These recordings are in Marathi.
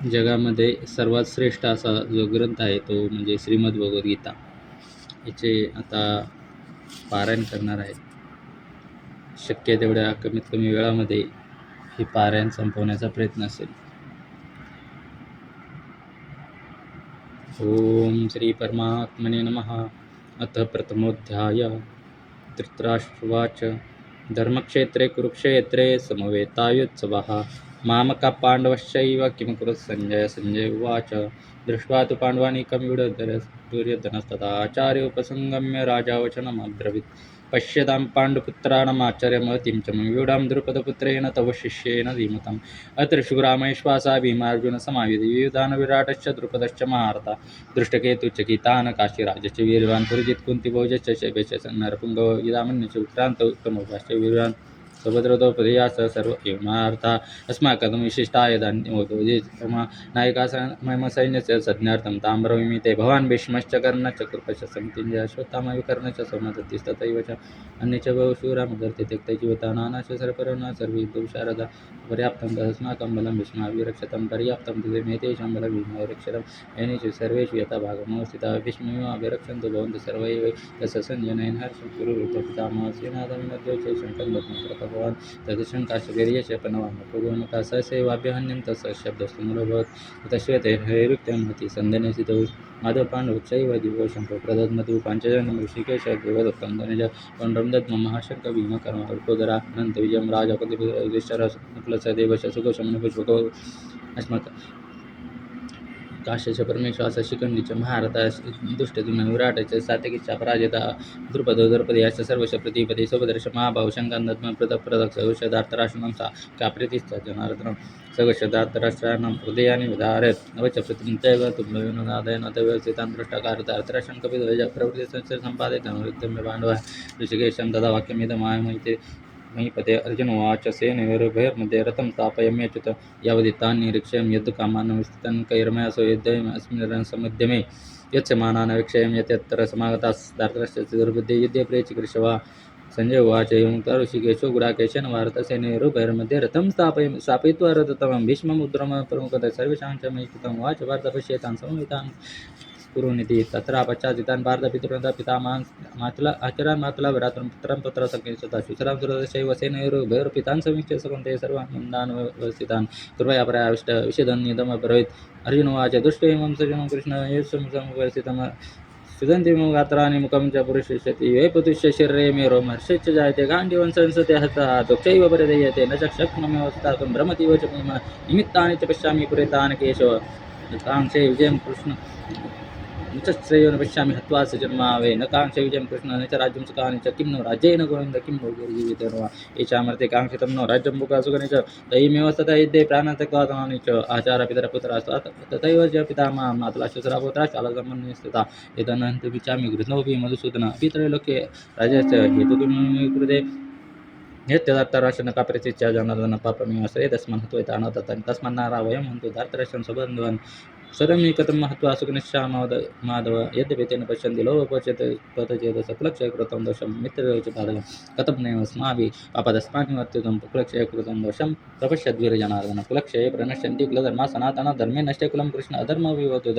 जगामध्ये सर्वात श्रेष्ठ असा जो ग्रंथ आहे तो म्हणजे श्रीमद भगवद्गीता. याचे आता पारायण करणार आहे. शक्य तेवढ्या कमीत कमी वेळामध्ये हे पारायण संपवण्याचा प्रयत्न असेल. ओम श्री परमात्मने नमः. अथ प्रथमोऽध्याय. धृतराष्ट्रवाच धर्मक्षेत्रे कुरुक्षेत्रे समवेतायुत्सवः मामका पाण्डवश्चैव किमकुरुत् संजय. संजय उवाच दृष्ट्वा तु पाण्डवानीकं दुर्योधनस्तथा आचार्य उपसंगम्य राजा वचनमब्रवीत् पश्यतां पाण्डुपुत्राणाम् आचार्यमहतीं च व्यूढां द्रुपदपुत्रेण तव शिष्येन धीमताम्. अत्र शुरामैश्वासा भीमार्जुनसमायुधि वियुधान् विराटश्च द्रुपदश्च महारथा दृष्टकेतुश्च गीतान् काशीराजश्च वीरवान् पुरजित् कुन्तिभोजश्च शैब्यश्च नरपुङ्गव इदामन्यश्च उत्क्रान्त उत्तमोभाश्च वीरवान् सुभद्रतोपदेयाश्च सर्व एवमार्था अस्माकं विशिष्टाय धान्योदोजे नायका मम सैन्यस्य संज्ञार्थं ताम्रविमि ते भवान् भीष्मश्च कर्णश्च कृपश्च समितिञ्जय अश्वत्थामा विकर्णश्च सौमदत्तिस्तथैव च अन्ये च बहुशूरामदर्थे त्यक्तैर्जीविता नानाश्च सर्वपर्वणा सर्वे दुःशारदा पर्याप्तं तदस्माकं बलं भीष्माभिरक्षतं पर्याप्तं तदेमेतेषां बलं भीमाभिरक्षतं येनेषु सर्वेषु यथा भागमवस्थिताः भीष्ममेवाभिरक्षन्तु भवन्तः सर्व एव तस्य सञ्जनयन् हर्षं कुरुवृत्तपितामहस्यनाथमिनद्वैचे शङ्करं भगवान् तदशङ्काशवीर्यश्च पनवान् पूर्वमुखा सहसैवाभ्यहन्यं तस्य शब्दस्तु मूलभवत् ततश्वेते हैरुक्त्यं हति सन्दने माधवपाण्डवश्चैव दिवोशं प्रदद्मतु पाञ्चजन्यं ऋषिकेश देवदत्तं धनज पौण्ड्रं दद्मं महाशङ्क भीमकर्म अल्पोदरा अनन्तविजयं राजा कुलस्य देवश सुखशमनपुष्पको अस्मत् काश्यच परमेश्वास शिखंडीच महारथा दुष्टद्युम्न विराटच सात्यकीच पराजिता द्रुपदो द्रौपदयाश्च सर्वश प्रतिपदे सुभद्रश महाभाव शङ्कान्दत्म प्रदक्ष औषधार्थराशनं सा काप्रीतिश्च जनार्दनं सगशदार्थराष्ट्राणां हृदयानि विधारयत् नवच प्रतिञ्चैव तुभ्यविनोदादयन तव्यवस्थितान् दृष्टाकारतार्थराशं कपिध्वज प्रवृत्तिसंस्कार सम्पादयितं पाण्डवः ऋषिकेशं तदा वाक्यमिदमायमैते महीपते अर्जुनोवाच सेनयोरुभयोर्मध्ये रथं स्थापयाम्यच्युत यावदितान्निरीक्ष्यं यद्कामान् विस्तृतं कैर्मया सो युद्धमस्मिन् रणसमुद्यमे यत्समानान् वीक्षयं यत्यत्र समागतास्तार्तरश्च दुर्बुद्धे युद्धे प्रेचिकृष्वा. संजय उवाच एवं ऋषिकेशो गुडाकेशेन भारतसेनयोरुभयोर्मध्ये रथं स्थापयित्वा रथतमं भीष्मम् उद्रम प्रमुखतः सर्वेषां च महीकृतम् उवाच भारत पश्येतान् समवेतान् कुरुनिति तत्र पश्चादितान् भारतपितॄन् पितामहान् आचरान् मातुला भ्रातॄन् पुत्रं पुत्रसखींस्तथा शुचरां सुरदशैव सेनयोरुभयोर्पितान् समीक्ष्य सकन्ते सर्वान् मन्दान् व्यवस्थितान् कृपया पराविष्ट विषदन्निदमब्रवीत्. अर्जुन उवाच दुष्टैमं सजनं कृष्ण येषमुपस्थितं सुदन्तिमुगात्राणि मुखं च पुरुषिष्यति वे पुतुष्य शरीरे मे रोमहर्षश्च जायते गाण्डीवं संसते हस्तः दुःखैव परिदयते न च शक्नोमि स्थातुं भ्रमतीव च निमित्तानि च पश्यामि पुरेतानि केशव काङ्क्षे विजयं कृष्ण न पश्यामि हत्वा स जन्मावे न काङ्क्षे विजयं कृष्ण न च राज्यं सुखानि च किं नो राज्येन गोविन्द किं भोगैर्जीवितेन वा येषामर्थे काङ्क्षितं नो राज्यं भोगसुखनि च तैमेव तथा युद्धे प्राणान् त्यक्त्वा तमानि च आचार्यपितरपुत्राः तथैव च पितामहः मातुलाश्च शालासम्बन्धे स्थिता एतन्नहन्ति विचामि गृह्णोऽपि मधुसूदन पितृलोके राजस्य हेतुकिं कृते यत्यदार्थराशनकापरिचित्य जनार्दन पापमेव श्रेयदस्मान् हत्वैतान् तस्मान्नारा वयं हन्तु धार्तराष्ट्रं स्वबन्धुवान् सर्वं कथं महत्वा सुखनिश्चामाधव यद्यपि तेन पश्यन्ति लोभोपचेत् पतचेत् सकुलक्षयकृतं दोषं मित्रयोच पादकं कथं नैव अस्माभिः पापदस्मान्निवर्तितं कुलक्षयकृतं दोषं प्रपश्यद्वीरजनार्दन. कुलक्षये प्रणश्यन्ति कुलधर्मा सनातन धर्मे नष्टे कुलं कृष्ण अधर्मविवर्तुत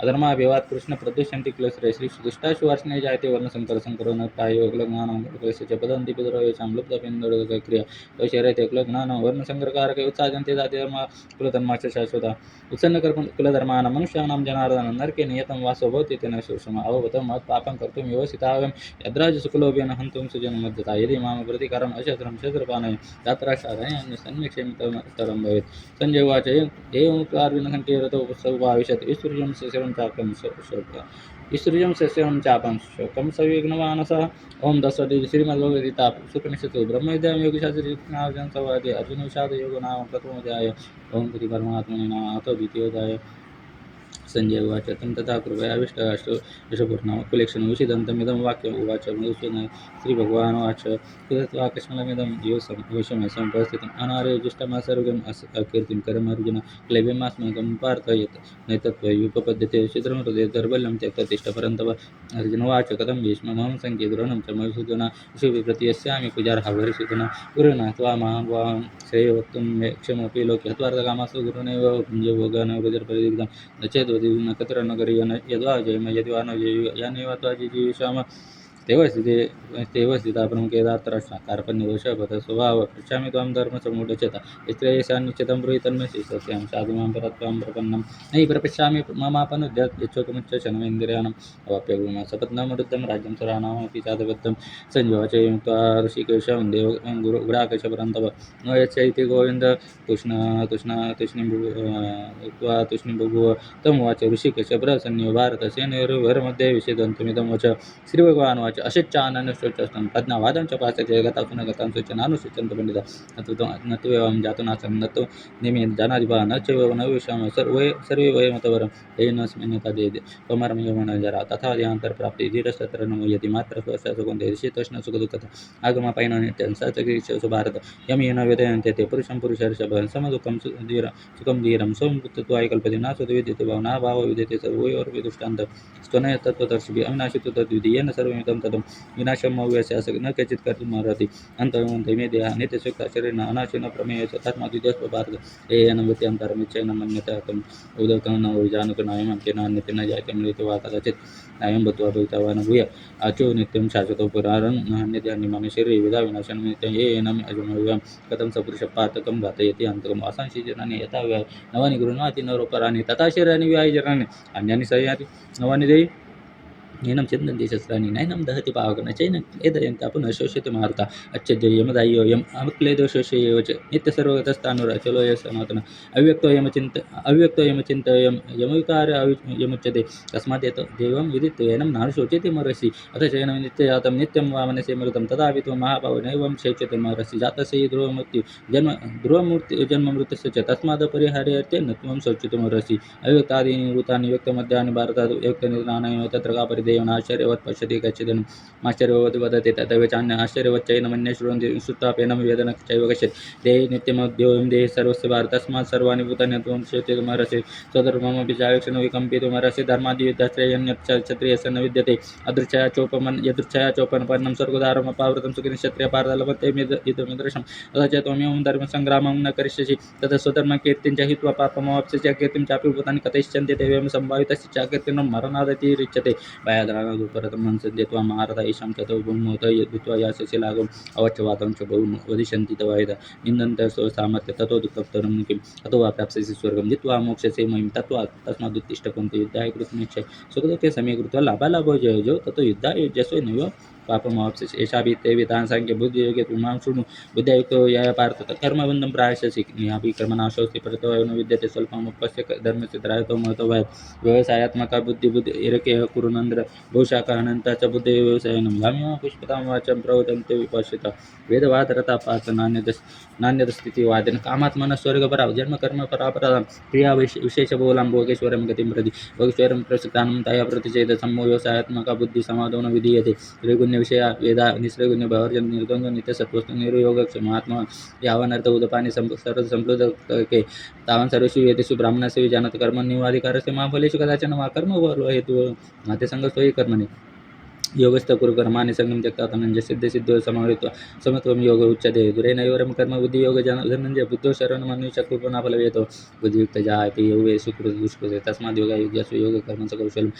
अधर्माभिवात् कृष्ण प्रदुष्यन्ति कुलश्रेय श्रीदुष्टाशु वर्षणे जायते वर्णसङ्करो न प्रायो कुलज्ञानं कुलस्य च पदन्ति पितरो येषां लुप्तपिण्डक्रिया दोषरहिते कुलज्ञानं वर्णसङ्करकारके उत्साहन्ति जातिधर्म कुलधर्माश्च शाश्वता उत्सन्न कुलधर्माणां मनुष्याणां जनार्दन नरके नियतं वासो भवति तेन शोषम अवगतं महत्पापं कर्तुं व्यवसितावं यद्राजसुकुलोभ्येन हन्तुं सुजनमध्यता यदि माम प्रतिकारम् अशस्त्रं शस्त्रपाणय धातराष्ट्रादयं सन्निक्षेमितरं भवेत्. संजय उवाच एवमुक्त्वार्जुनसङ्कीर्तो समुपाविशत् ईश्वर्यं शशिरं चाकं ईश्वर्यं शशिरं चापं शोकं सविघ्नमानसः. ओम दशरथी श्रीमद्भगवद्गीता उपनिषत्सु ब्रह्मविद्यां योगशास्त्रं संवादे अर्जुन विषाद योग नाम प्रथमोऽध्याय. ओम श्री परमात्मने नमः. अथ द्वितीयोऽध्याय. संजय उवाच तं तथा कृपया यशपूर्णा कुलेक्षणं विषिदन्तमिदं वाक्यम् उवाच मधुसूदन श्रीभगवानुवाच कुतत्वा कश्मलमिदं योषमे समुपस्थितम् अनार्यजुष्टमा सर्वम् कीर्तिं करमर्जुन क्लैब्यमास्मकं पार्थ यत् नैतत्त्वयुपपद्यते छिद्रमृते दौर्बल्यं त्यक्त्वा तिष्ठ परन्तप अर्जुन उवाच कथं भीष्ममहं सङ्ख्ये द्रोणं च मधुसूदन विषुविप्रति यस्यामि पूजार्हा वरिसूदन गुरुणा त्वामां श्रेयो वक्तुं मे क्षमपि लोके हत्वार्थकामास्तु गुरुणैव भुञ्जभोगान् न चेद्वदि न कतर न करि यद्वा जयम यद्वा न जयु यानेव त्वा जिजीविषाम तेव स्थिता प्रमुखेदार्तराष्ट्रा कार्पण्यदोषपथ स्वभाव पृच्छामि त्वां धर्मसम्मूढचेता यत्रैषान्निश्चितं ब्रूहि तन्मे सत्यां साधु मां परत्वां प्रपन्नं नहि प्रपश्यामि ममापनुद्यत् यच्छोकमुच्चशनमेन्द्रियाणम् अवाप्य सपत्नमरुद्धं राज्यं सुराणामपि चादबद्धं संजोवाच त्वा ऋषिकेशं गुडाकेशपरन्तप न यच्छैति गोविन्द तुष्णीं बभूव तमुवाच ऋषिकेश प्रसन्यो भारतसेनयोर्मध्ये विषेदन्तमिदं वच श्रीभगवानुवाच अशिच्चाननुष्टोच्चस्तं प्रज्ञावादं च पास्यते गता पुनर्गतां सूचनानुसूचन्त पंडिता न तु एवं जातुनासं न तु निमे जानादिवा न चैव न विषाम सर्वे वयमतवरं येनस्मिन्यता दे त्वमरं यमनजरा तथा ध्यान्तरप्राप्ति धीरस्तत्र न मुह्यति मात्र स्वस्यासुकन्ते ऋषितोष्ण सुखदुःखता आगमापैनो नित्यं सचकीर्षसु भारत यम येन वेदयन्ते ते पुरुषं पुरुषर्षभं समदुःखं सुखं धीरं सोमपुत्रत्वाय कल्पते नासुत विद्यते भावना भाव विद्यते सर्वयोर्विदुष्टान्त स्तनय तत्त्वदर्शिभिः अविनाशि तु तद्विधि येन सर्वमिदं तदं विनाशं मव्यस्य न केचित् कर्तुमर्हति अन्तर्मन्ते मे देहा नित्यसुखता शरीरेण अनाशि न प्रमेय तस्माद्विद्यस्व भारत येन व्यत्यन्तरमिच्छेन मन्यते तम् उदकं न विजानुक नायं केनान्यते न जायते मृत्युः वा कदाचित् नायं भूत्वा भविता न भूय आचो नित्यं शाश्वतो पुरारं अन्यद्यानिमानि शरीरे विधा विनाशनं नित्यं येनम् अजमव्यं कथं सपुरुषः पातकं घातयति अन्तकम् असांशि जनानि यथा नवानि गृह्णाति नरोपराणि तथा शरीराणि व्यायजनानि अन्यानि संयाति नवानि देहि येनं चिन्तन्ति शस्त्राणि नैनं दहति पावकं न चैनं एदयन्ता पुनः शोष्यति मारुता अच्छेद्य यमदाय्यो यम् अमुक्लेदो शोष्येव च नित्यसर्वगतस्थाणुरचलो यः सनातनः अव्यक्तो यमचिन्तयं यमविकार यमुच्यते तस्मात् देवं विदित्य येनं नानुशोच्यते महर्षि अथ चैनं नित्यजातं नित्यं वा मनसि मृतं तदापि त्वं महाभावो नैवं शोच्यते महर्षि जातस्य जन्ममृत्युश्च च तस्मादपरिहार्यते न त्वं शोच्यते महर्षि अव्यक्तादीनि वृत्तानि व्यक्तमध्यानि भारतात् व्यक्तनिधनानि तत्र का परिदेयं आश्चर्यवत् पश्यति कच्चिदनु आश्चर्यवत् वदति तथैव चान्य आश्चर्यवच्चैनमन्ये श्रुण्वन्ति श्रुत्वाप्येनं वेदन चैव कश्चित् देहि नित्यमद्योऽयं देहि सर्वस्य भारत तस्मात् सर्वाणि भूतानि त्वं शोच्यते महर्षि स्वधर्ममपि चावेक्षण विकम्पितो महर्षि धर्माद्युद्धश्रेयन्यत् क्षत्रियस्य न विद्यते यदृच्छया चोपन्नं स्वर्गोदारमपावृतं सुखिनिक्षत्रियपारदलपत्यमिदमिदृशम् अथ च त्वमेवं धर्मसङ्ग्रामं न करिष्यसि ततः स्वधर्मकीर्तिं च हित्वा पापमवाप्स्यसि कीर्तिं चापि भूतानि कथयिष्यन्ते तेवेवं सम्भावितस्य च कीर्तिनं मरणादतिरिच्यते भयाद्रागदुपरतं मनसन्ते त्वां महारथा ईशां चतो भूमोत यद्भूत्वा यास्यसि लाघवम् अवच्यवादं च बहु वदिष्यन्ति तव यदा निन्दन्ते स्वसामर्थ्य ततो दुःखं तरं किम् अतो वा प्राप्स्यसि स्वर्गं जित्वा मोक्षसे महिं तस्मादुत्तिष्ठ कुन्ति युद्धाय कृतनिश्चय सुखदुःखे समे कृत्वा लाभालाभो जयो ततो युद्धाय युज्यस्व नैव पापमवाप्स्यसि एषापि ते विधान सांख्य बुद्धियोगे मां शृणु बुद्ध्युक्तो यया पार्थ कर्मबन्धं प्रायश्यसि ज्ञापि कर्मनाशोऽस्ति परतो न विद्यते स्वल्पमुपस्य धर्मस्य त्रायतो महतो भयात् व्यवसायात्मका बुद्धिरेकेह कुरुनन्द्र बहुशाखा अनन्ता च बुद्धे व्यवसायनं यामिमा पुष्पतां वाचं प्रवदन्ते विपश्यता वेदवादरता पार्थ नान्यदस्थितिवादेन कामात्मनः स्वर्गपराव जन्मकर्मपरापराधां क्रिया विशेषबहुलां भोगेश्वरं गतिं प्रति भोगेश्वरं प्रसिद्धानं तया प्रतिचेत सम्मो व्यवसायात्मका बुद्धिसमादो न विधीयते त्रैगुण्यविषया वेदा निस्त्रैगुण्यभावर्जन निर्द्वन्द्व नित्यसत्वस्तु निर्योगक्षमात्मा यावनर्थ उदपानि सर्वसम्प्लुतके तावन् सर्वेषु वेदेषु ब्राह्मणस्य विजानत कर्मण्यवाधिकारस्य महाफलेषु कदाचन वा कर्मफलहेतुः नातिसङ्गस्तो हि कर्मणि योगस्थ कुरु कर्माणि संगं त्यक्त्वा धनञ्जय सिद्धसिद्धो समवेत्वा समत्वं योग उच्यते दुरेनयोरं कर्म बुद्धियोग धनञ्जय बुद्धो शरणमन्विचकृपणाफलवेतो बुद्धियुक्त जायते योगे सुकृत दुष्कृते तस्माद् योगायुज्यस्व योगकर्मच कौशलं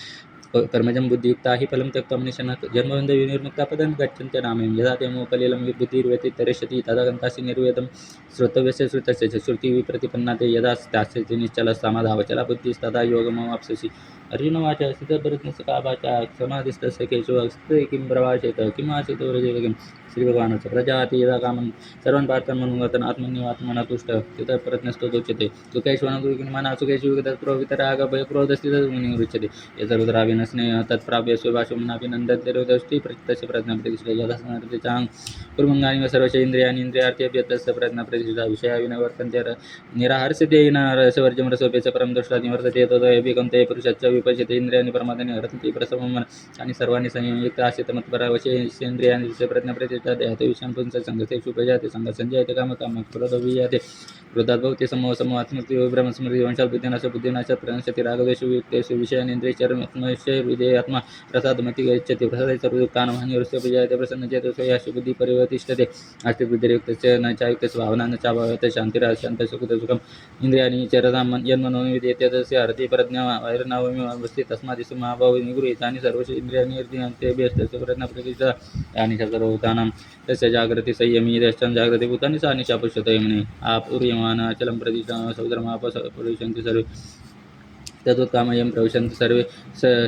कर्मजं बुद्धियुक्ता हि फलं त्यक्त्वा मनुष्यः जन्मबन्धविनिर्मुक्ता पदं गच्छन्त्य नामं यदा ते मोकलिलं बुद्धिर्व्यतितरिष्यति तदा गन्तासि निर्वेदं श्रोतव्यस्य श्रुतस्य च श्रुतिविप्रतिपन्ना ते यदा स्थास्यति निश्चलसमाधावचला बुद्धिस्तदा योगमवाप्स्यसि अर्जुनवाच स्थितप्रज्ञस्य का वाचा समाधिस्तस्य केशव स्थिते किं प्रभाषेत किम् आसीत् व्रजेत किं श्रीभगवानस्य प्रजाति यदा कामं सर्वान् पार्थमनुगतन् आत्मन्यवात्मना तुष्ट स्थितप्रज्ञस्तोच्यते सुखेष्वनुगुणमाना सुखेषु विगतप्रोवितराग भयक्रोधस्थितमुनिरुच्यते यतरुद्राविन प्रेमेण स्नेह तत्प्राप्य स्वभाषमनापि नंदतिरोदष्टि प्रत्यक्ष प्रज्ञा प्रतिष्ठा यथासंचांग कुर्मंगानि सर्वश इंद्रियानि इंद्रियार्थेभ्य तस्य प्रज्ञा प्रतिष्ठा विषया विनवर्तन्ते निराहर्षतेन रसवर्जं रसोपेच परम दृष्टा निवर्तते तदभिकंते पुरुषच्च विपश्यते इंद्रियानि परमात्मनि हरन्ति प्रसमम आणि सर्वांनी संयुक्त आसित मत्परावशेन्द्रियानि प्रज्ञा प्रतिष्ठा देहते विषयान् पुंस संगतेषु प्रजाते संग संजयते काम काम क्रोधविजाते क्रोधात् भवति समोह समोहात्मस्मृति ब्रह्मस्मृति वंशात् बुद्धिनाश प्रणश्यति रागद्वेषु युक्तेषु विषयानिन्द्रियचर्मस्य हृदये आत्मा प्रसादमति गच्छति प्रसादे सर्वदुःखानां रुष्य प्रजायते प्रसन्नचेतो स्वयाशु बुद्धि परिवर्तिष्ठते अस्ति बुद्धिर्युक्तस्य न चायुक्तस्य भावना न चाभावते शान्तिराशान्तसुखं इन्द्रियाणि चरतां यन्मनो विद्यते तस्य हरति प्रज्ञा वैरनावमिवस्थित तस्मादिषु महाभाव निगृहीतानि सर्वस्य इन्द्रियाणि हृदयान्तेभ्यस्तस्य प्रज्ञा प्रतिष्ठा यानि च सर्वभूतानां तस्य जागृति संयमी यश्चन जागृति भूतानि सा निशा पुष्यते म्हणे आपूर्यमान अचलं प्रतिष्ठा समुद्रमापसपरिशन्ति सर्वे तद्वत्कामयं प्रविशन्ति सर्वे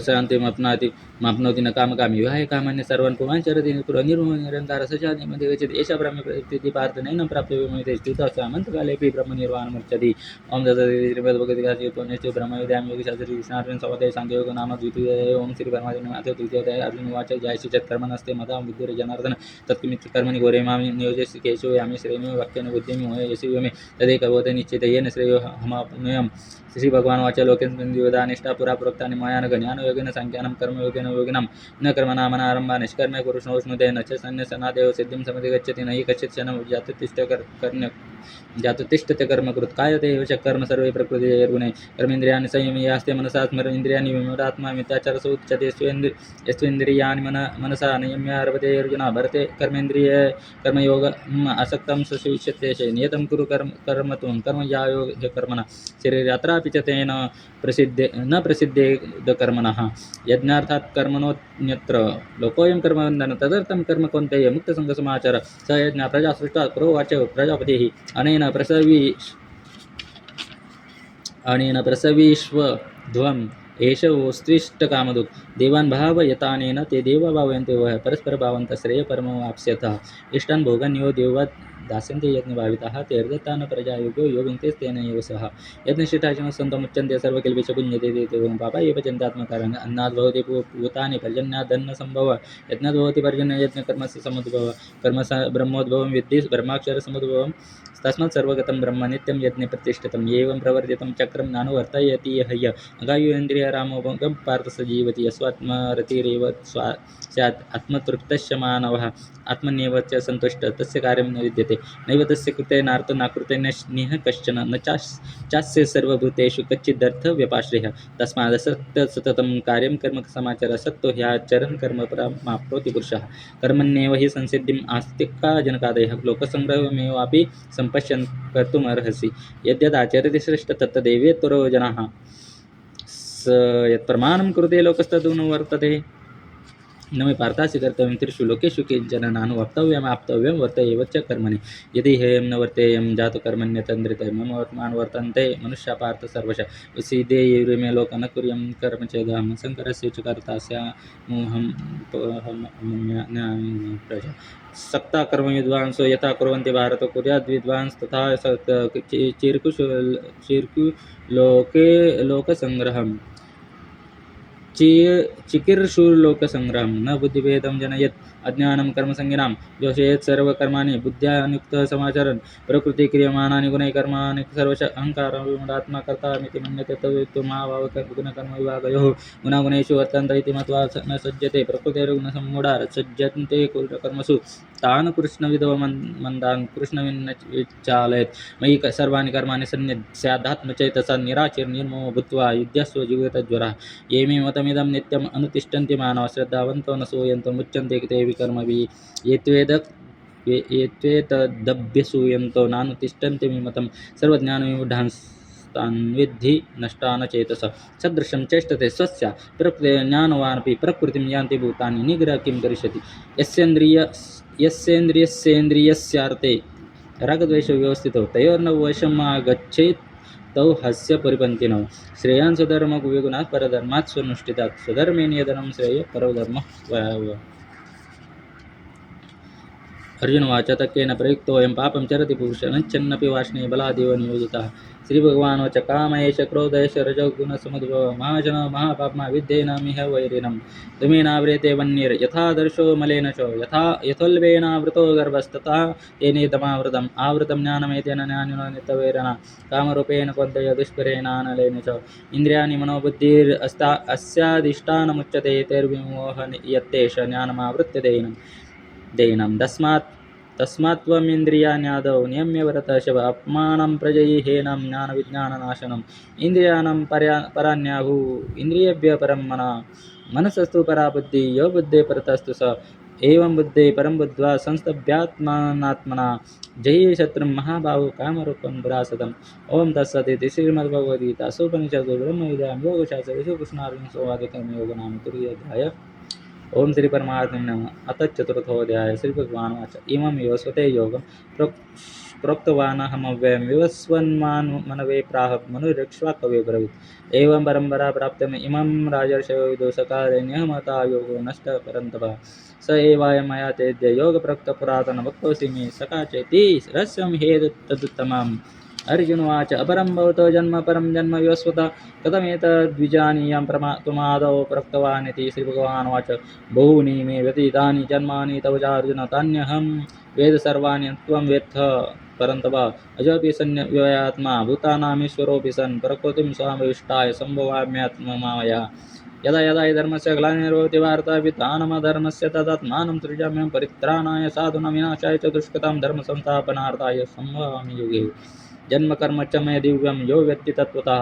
शान्तिमप्नोति माप्नोति न कामकामी विहाय कामान्य सर्वान् पुमांचरति निर्निरन्कार सचानिमध्ये गच्छति एषा ब्रह्मप्रीति पार्थनेन प्राप्तव्यमिति स्थितः सामन्तकालेऽपि ब्रह्मनिर्वाणमुच्यते ओम श्रीमद्भगवद्गीतासूपनिषत्सु ब्रह्मविद्यां योगशास्त्रे कृष्णार्जुन संवादे सांख्ययोग नाम द्वितीयोऽध्यायः ओम श्री परमात्मने तृतीयोऽध्यायः अर्जुन उवाच जयश्री कर्मणस्ते मता बुद्धिर् जनार्दन तत्किमित् कर्मणि घोरे मां नियोजयसि केशव यामि श्रेणि वाक्येन बुद्धिं मोहे यशि मे तदेकभवते निश्चिते येन श्रेयो हमाप्नुयाम् श्री भगवान वाच लोकेस्मिन् द्विविधा निष्ठा पुरा प्रोक्तानि मया न ज्ञानयोगेन सांख्यानं कर्मयोगेन योगिनं न कर्मणामनारम्भा निष्कर्मे पुरुषोष्णुते न च सन्न्यसनादेव सिद्धिं समधिगच्छति न हि कश्चित् क्षणं जातुतिष्ठते कर्मकृत् कायते एव च कर्म सर्वे प्रकृतिर्गुणे कर्मेन्द्रियाणि संयमी यास्ते मनसा स्मर इंद्रियाणि विमूढात्मा मिथ्याचारस उच्यते यस्त्वेन्द्रियाणि मनसा नियम्य अर्वते अर्जुन भरते कर्मेन्द्रिय कर्मयोग आसक्तं सशिष्यते नियतं कुरु कर्म त्वं कर्म यायो कर्मणा शरीरात्रापि च तेन न प्रसिद्धेदकर्मणः यज्ञार्थात् कर्मणोऽन्यत्र लोकोऽयं कर्मबन्धनं तदर्थं कर्म कौन्तेय मुक्तसङ्गसमाचार स यज्ञ प्रजा सृष्टा प्रोवाच प्रजापतिः अनेन प्रसवीष्वध्वम् एष वोस्त्विष्टकामदुक् देवान् भावयतानेन ते देवा भावयन्ते वः परस्परभावन्तः श्रेयपरमवाप्स्यतः इष्टान् भोगान् यो देवात् दास्यन्ते यज्ञभाविताः ते अर्धतान् प्रजायोगो योगिन्ते तेन एव सह यज्ञशिष्टाश्रमः सन्तमुच्यन्ते सर्वकिल्बिष पुण्यते ते पापा एव चन्तात्मकारः अन्नाद् भवति भूतानि पर्जन्यादन्नसम्भव यज्ञाद् भवति पर्जन्य यज्ञकर्मस्य समुद्भवः कर्म ब्रह्मोद्भवं विद्धि ब्रह्माक्षरसमुद्भवं तस्मात् सर्वगतं ब्रह्म नित्यं यज्ञे प्रतिष्ठितम् एवं प्रवर्तितं चक्रं नानुवर्तयति ह्य अगायुरेन्द्रियरामोभं पार्थ स जीवति यस्वात्मरतिरेव स्यात् आत्मतृप्तस्य मानवः आत्मन्येव च सन्तुष्टः तस्य कार्यं न विद्यते नैव तस्य कृते नार्थ नाकृते निः कश्चन न चास्य सर्वभूतेषु कच्चिदर्थव्यपाश्रयः तस्मादसक्त सततं कार्यं कर्म समाचार सत्तो ह्याचरन् कर्म प्राप्नोति पुरुषः कर्मण्येव हि संसिद्धिम् आस्तिका जनकादयः लोकसङ्ग्रहमेवापि सम्पश्यन् कर्तुम् अर्हसि यद्यदाचरति श्रेष्ठ तत्तदेवेत्तरो जनाः स यत्प्रमाणं कुरुते लोकस्तदनुवर्तते न मे पार्थासि कर्तव्यं त्रिषु लोकेषु किञ्चन नानु वक्तव्यम् वर्त एव च कर्मणि यदि हेयं न वर्तेयं जातु कर्मण्यतन्द्रितः मम वर्तमान् वर्तन्ते मनुष्या पार्थ सर्वशः विसीदेयुर्मे लोक न कुर्यं कर्म चेदहं शङ्करस्य च कर्ता स्यामोहं प्रजा सक्ता कर्म विद्वांसो यथा कुर्वन्ति भारत कुर्याद् विद्वांस तथा चिर्कु लोकसङ्ग्रहम् चिकीर्षुर्लोकसङ्ग्रहं न बुद्धिभेदं जनयत् अज्ञानं कर्मसंज्ञानां जोषयेत् सर्वकर्माणि बुद्ध्या समाचरन् प्रकृति क्रियमाणानि गुणैः कर्माणि सर्वश अहङ्कारं विमूढात्मा कर्तामिति मन्यते तद्वित्तो महाभावगुणकर्मविभागयोः गुणागुणेषु वर्तन्त इति मत्वा न सज्जते प्रकृतिर्गुणसम्मूढा सज्जन्ते कर्मसु तान् कृष्णविदो मन्दान् कृष्णविन्न विचालयत् मयि सर्वाणि कर्माणि स्यादात्मचैतसा निराचिर्निर्ममो भूत्वा युध्यस्व जीवितज्वरः ये मे मतमिदं नित्यम् अनुतिष्ठन्ति मानव श्रद्धावन्तो न सूयन्तो मुच्यन्ते ते विकर्मभिः एत्वेतदभ्यसूयन्तो नानुतिष्ठन्ति मे मतं सर्वज्ञानविमूढांस्तान् विद्धि नष्टान् चेतसः सदृशं चेष्टते स्वस्य प्रकृतिर्ज्ञानवानपि प्रकृतिं यान्ति भूतानि निग्रह किं करिष्यति यस्येन्द्रियस्येन्द्रियस्यार्थे रागद्वेषव्यवस्थितौ तयोर्न वशमागच्छेत् तौ हस्य परिपन्थिनौ श्रेयान् स्वधर्मविगुणात् परधर्मात् स्वनुष्ठितात् स्वधर्मे नियतनं श्रेय परधर्मः अर्जुनवाच तक्केन प्रयुक्तोऽयं पापं चरति पुरुषः नच्छन्नपि वाष्णे बलादेव नियोजितः। श्रीभगवानुवाच काम एष क्रोध एष रजोगुणसमुद्भवः महाजनो महापाप्मा विद्येनमिह वैरिणं धूमेनाव्रियते वह्निर्यथा दर्शो मलेन च यथोल्बेनावृतो गर्भस्तथा तेनेदमावृतम् आवृतं ज्ञानमेतेन ज्ञानिनो नित्यवैरिणा कामरूपेण कौन्तेय दुष्करेणानलेन च इन्द्रियाणि मनोबुद्धिरस्ता अस्याधिष्ठानमुच्यते तैर्विमोहयत्येष ज्ञानमावृत्य देयिनं तस्मात् त्वमिन्द्रियाण्यादौ नियम्य वरतः शव अपमानं प्रजह्येनं ज्ञानविज्ञाननाशनम् इन्द्रियाणां पराण्याहुः इन्द्रियेभ्यः परं मनसस्तु परा बुद्धिः यो बुद्धेः परतस्तु स एवं बुद्धे परं बुद्ध्वा संस्तभ्यात्मनात्मना जहि शत्रुं महाबाहु कामरूपं दुरासदम्। ओम तत्सदिति श्रीमद्भगवद्गीतासूपनिषत्सु ब्रह्मविद्यायां योगशास्त्रे श्रीकृष्णार्जुनसंवादे कर्मयोगो नाम तृतीयोऽध्यायः। ओम श्री परमात्मने नमः। अथ चतुर्थोऽध्यायः। श्रीभगवानुवाच इममेव स्वते योगं प्रोक्तवानहमव्ययं विवस्वन्मान् मनवे प्राह मनुरिक्ष्वाकवे ब्रवीत्। एवं परम्परा प्राप्तम् इमं राजर्षयो विदुः सकाले निहमता योगो नष्टः परन्तप स एवायं मया तेद्य योगप्रोक्तपुरातनवक्तोऽसि मे सखा चेति रहस्यं हेतुत्तमम्। अर्जुनवाच अपरं भवतो जन्म परं जन्म विवस्वतः कथमेतद्विजानीयं त्वमादौ प्रोक्तवान् इति। श्रीभगवानुवाच बहूनि मे व्यतीतानि जन्मानि तव चार्जुन तान्यहं वेद सर्वाणि त्वं वेत्थ परन्तप अजोऽपि सन्व्ययात्मा भूतानामीश्वरोऽपि सन् प्रकृतिं स्वामविष्टाय सम्भवाम्यात्ममाया यदा यदा हि धर्मस्य ग्लानिर्भवति भारताभिधानमधर्मस्य तदात्मानं सृजाम्यहं परित्राणाय साधूनां विनाशाय च दुष्कृतां धर्मसंस्थापनार्थाय सम्भवामि युगे। जन्म कर्म च मे दिव्यं यो व्यक्ति तत्त्वतः